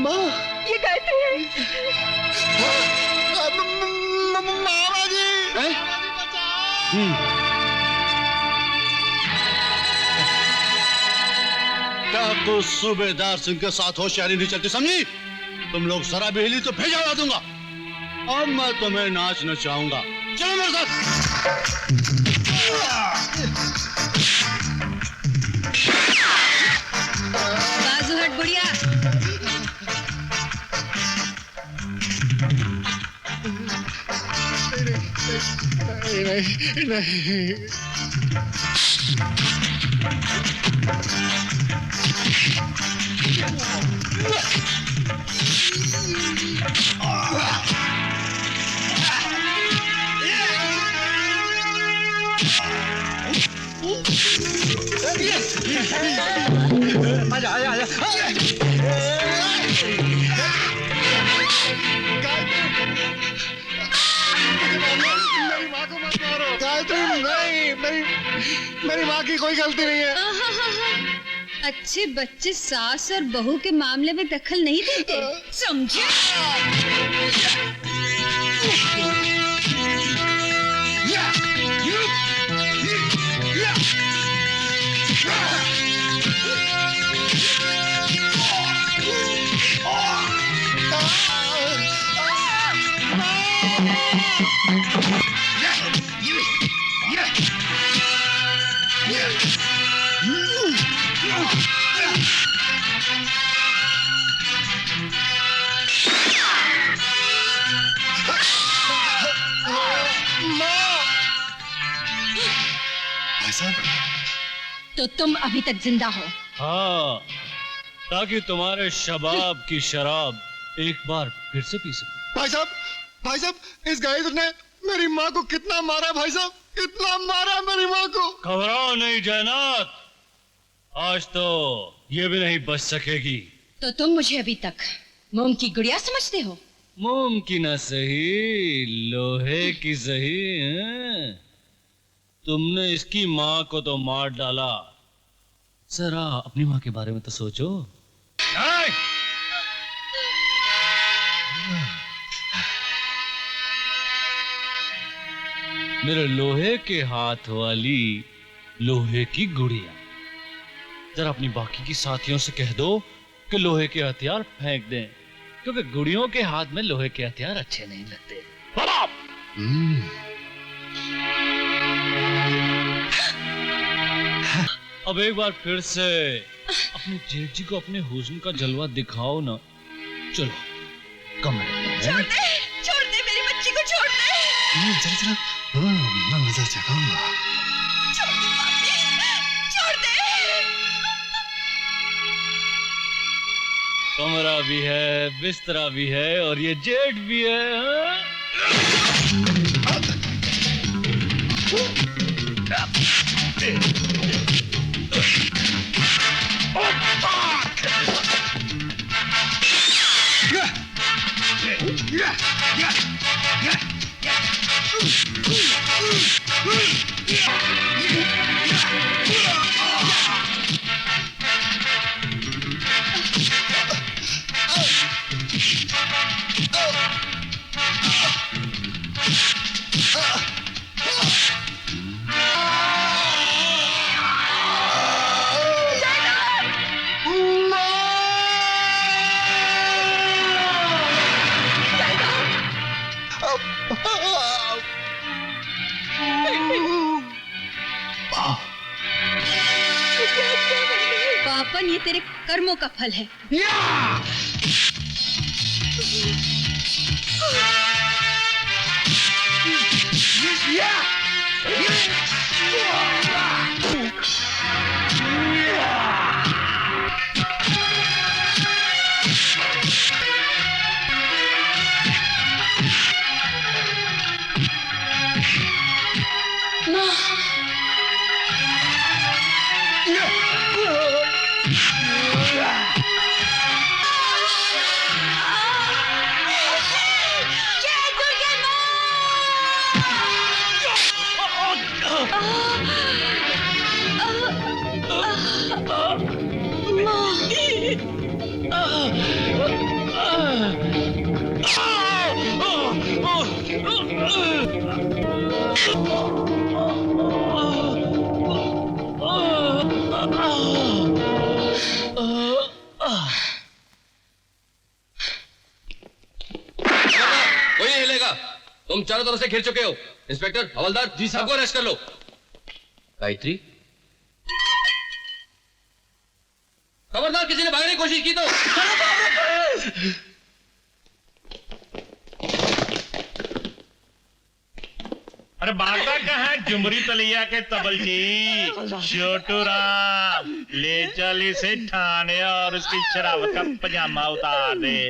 माँ, ये गायत्री है। मामा जी, क्या तो सूबेदार सिंह के साथ होशियारी नहीं चलती, समझी? तुम लोग जरा भी हिली तो भेजा दूंगा। अब मैं तुम्हें नाच नचाऊंगा, चलो मेरे साथ। बाजू हट बुढ़िया। नहीं। आजा आजा आजा। मेरी माँ को मत मारो। गायत्री, नहीं, मेरी माँ की कोई गलती नहीं है। अच्छे बच्चे सास और बहू के मामले में दखल नहीं देते, समझे? तो तुम अभी तक जिंदा हो? हाँ, ताकि तुम्हारे शबाब की शराब एक बार फिर से पी सकूं। भाई साहब, इस गायत्री ने मेरी माँ को कितना मारा भाई साहब, कितना मारा मेरी माँ को। घबराओ नहीं जयनाथ, आज तो ये भी नहीं बच सकेगी। तो तुम मुझे अभी तक मोम की गुड़िया समझते हो? मोम की ना सही, लोहे की सही हैं? तुमने इसकी माँ को तो मार डाला, जरा अपनी माँ के बारे में तो सोचो। मेरे लोहे के हाथ वाली लोहे की गुड़िया, जरा अपनी बाकी की साथियों से कह दो कि लोहे के हथियार फेंक दें, क्योंकि गुड़ियों के हाथ में लोहे के हथियार अच्छे नहीं लगते। अब एक बार फिर से अपने जेठ जी को अपने हुस्न का जलवा दिखाओ ना। चलो कमरे। छोड़ दे मेरी बच्ची को, छोड़ दे। चल चल, मैं नजर चढ़ाऊंगा। छोड़ दे पापी, छोड़ दे। कमरा भी है, बिस्तरा भी है, और ये जेठ भी है। पापन, ये तेरे कर्मों का फल है। तुम चारों तरफ से घिर चुके हो। इंस्पेक्टर, हवलदार जी, सबको अरेस्ट कर लो। गायत्री, खबरदार किसी ने भागने की कोशिश की तो। अरे भागता कहाँ है जुमरी तलिया के तबलजी। छोटू राम, ले चल इसे थाने और उसकी शराब का पजामा उतार दे।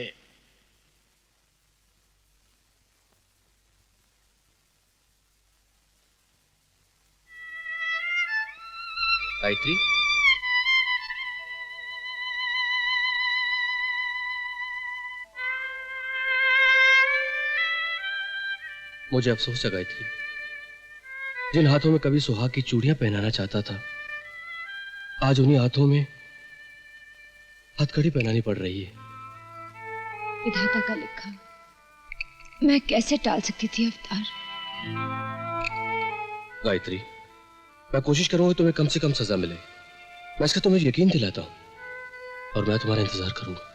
गायत्री, मुझे अफसोस है गायत्री, जिन हाथों में कभी सुहाग की चूड़ियां पहनाना चाहता था, आज उन्हीं हाथों में हथकड़ी पहनानी पड़ रही है। विधाता का लिखा मैं कैसे टाल सकती थी अवतार। गायत्री, मैं कोशिश करूंगा तुम्हें कम से कम सजा मिले। मैं इसका तुम्हें यकीन दिलाता हूं और मैं तुम्हारा इंतजार करूंगा।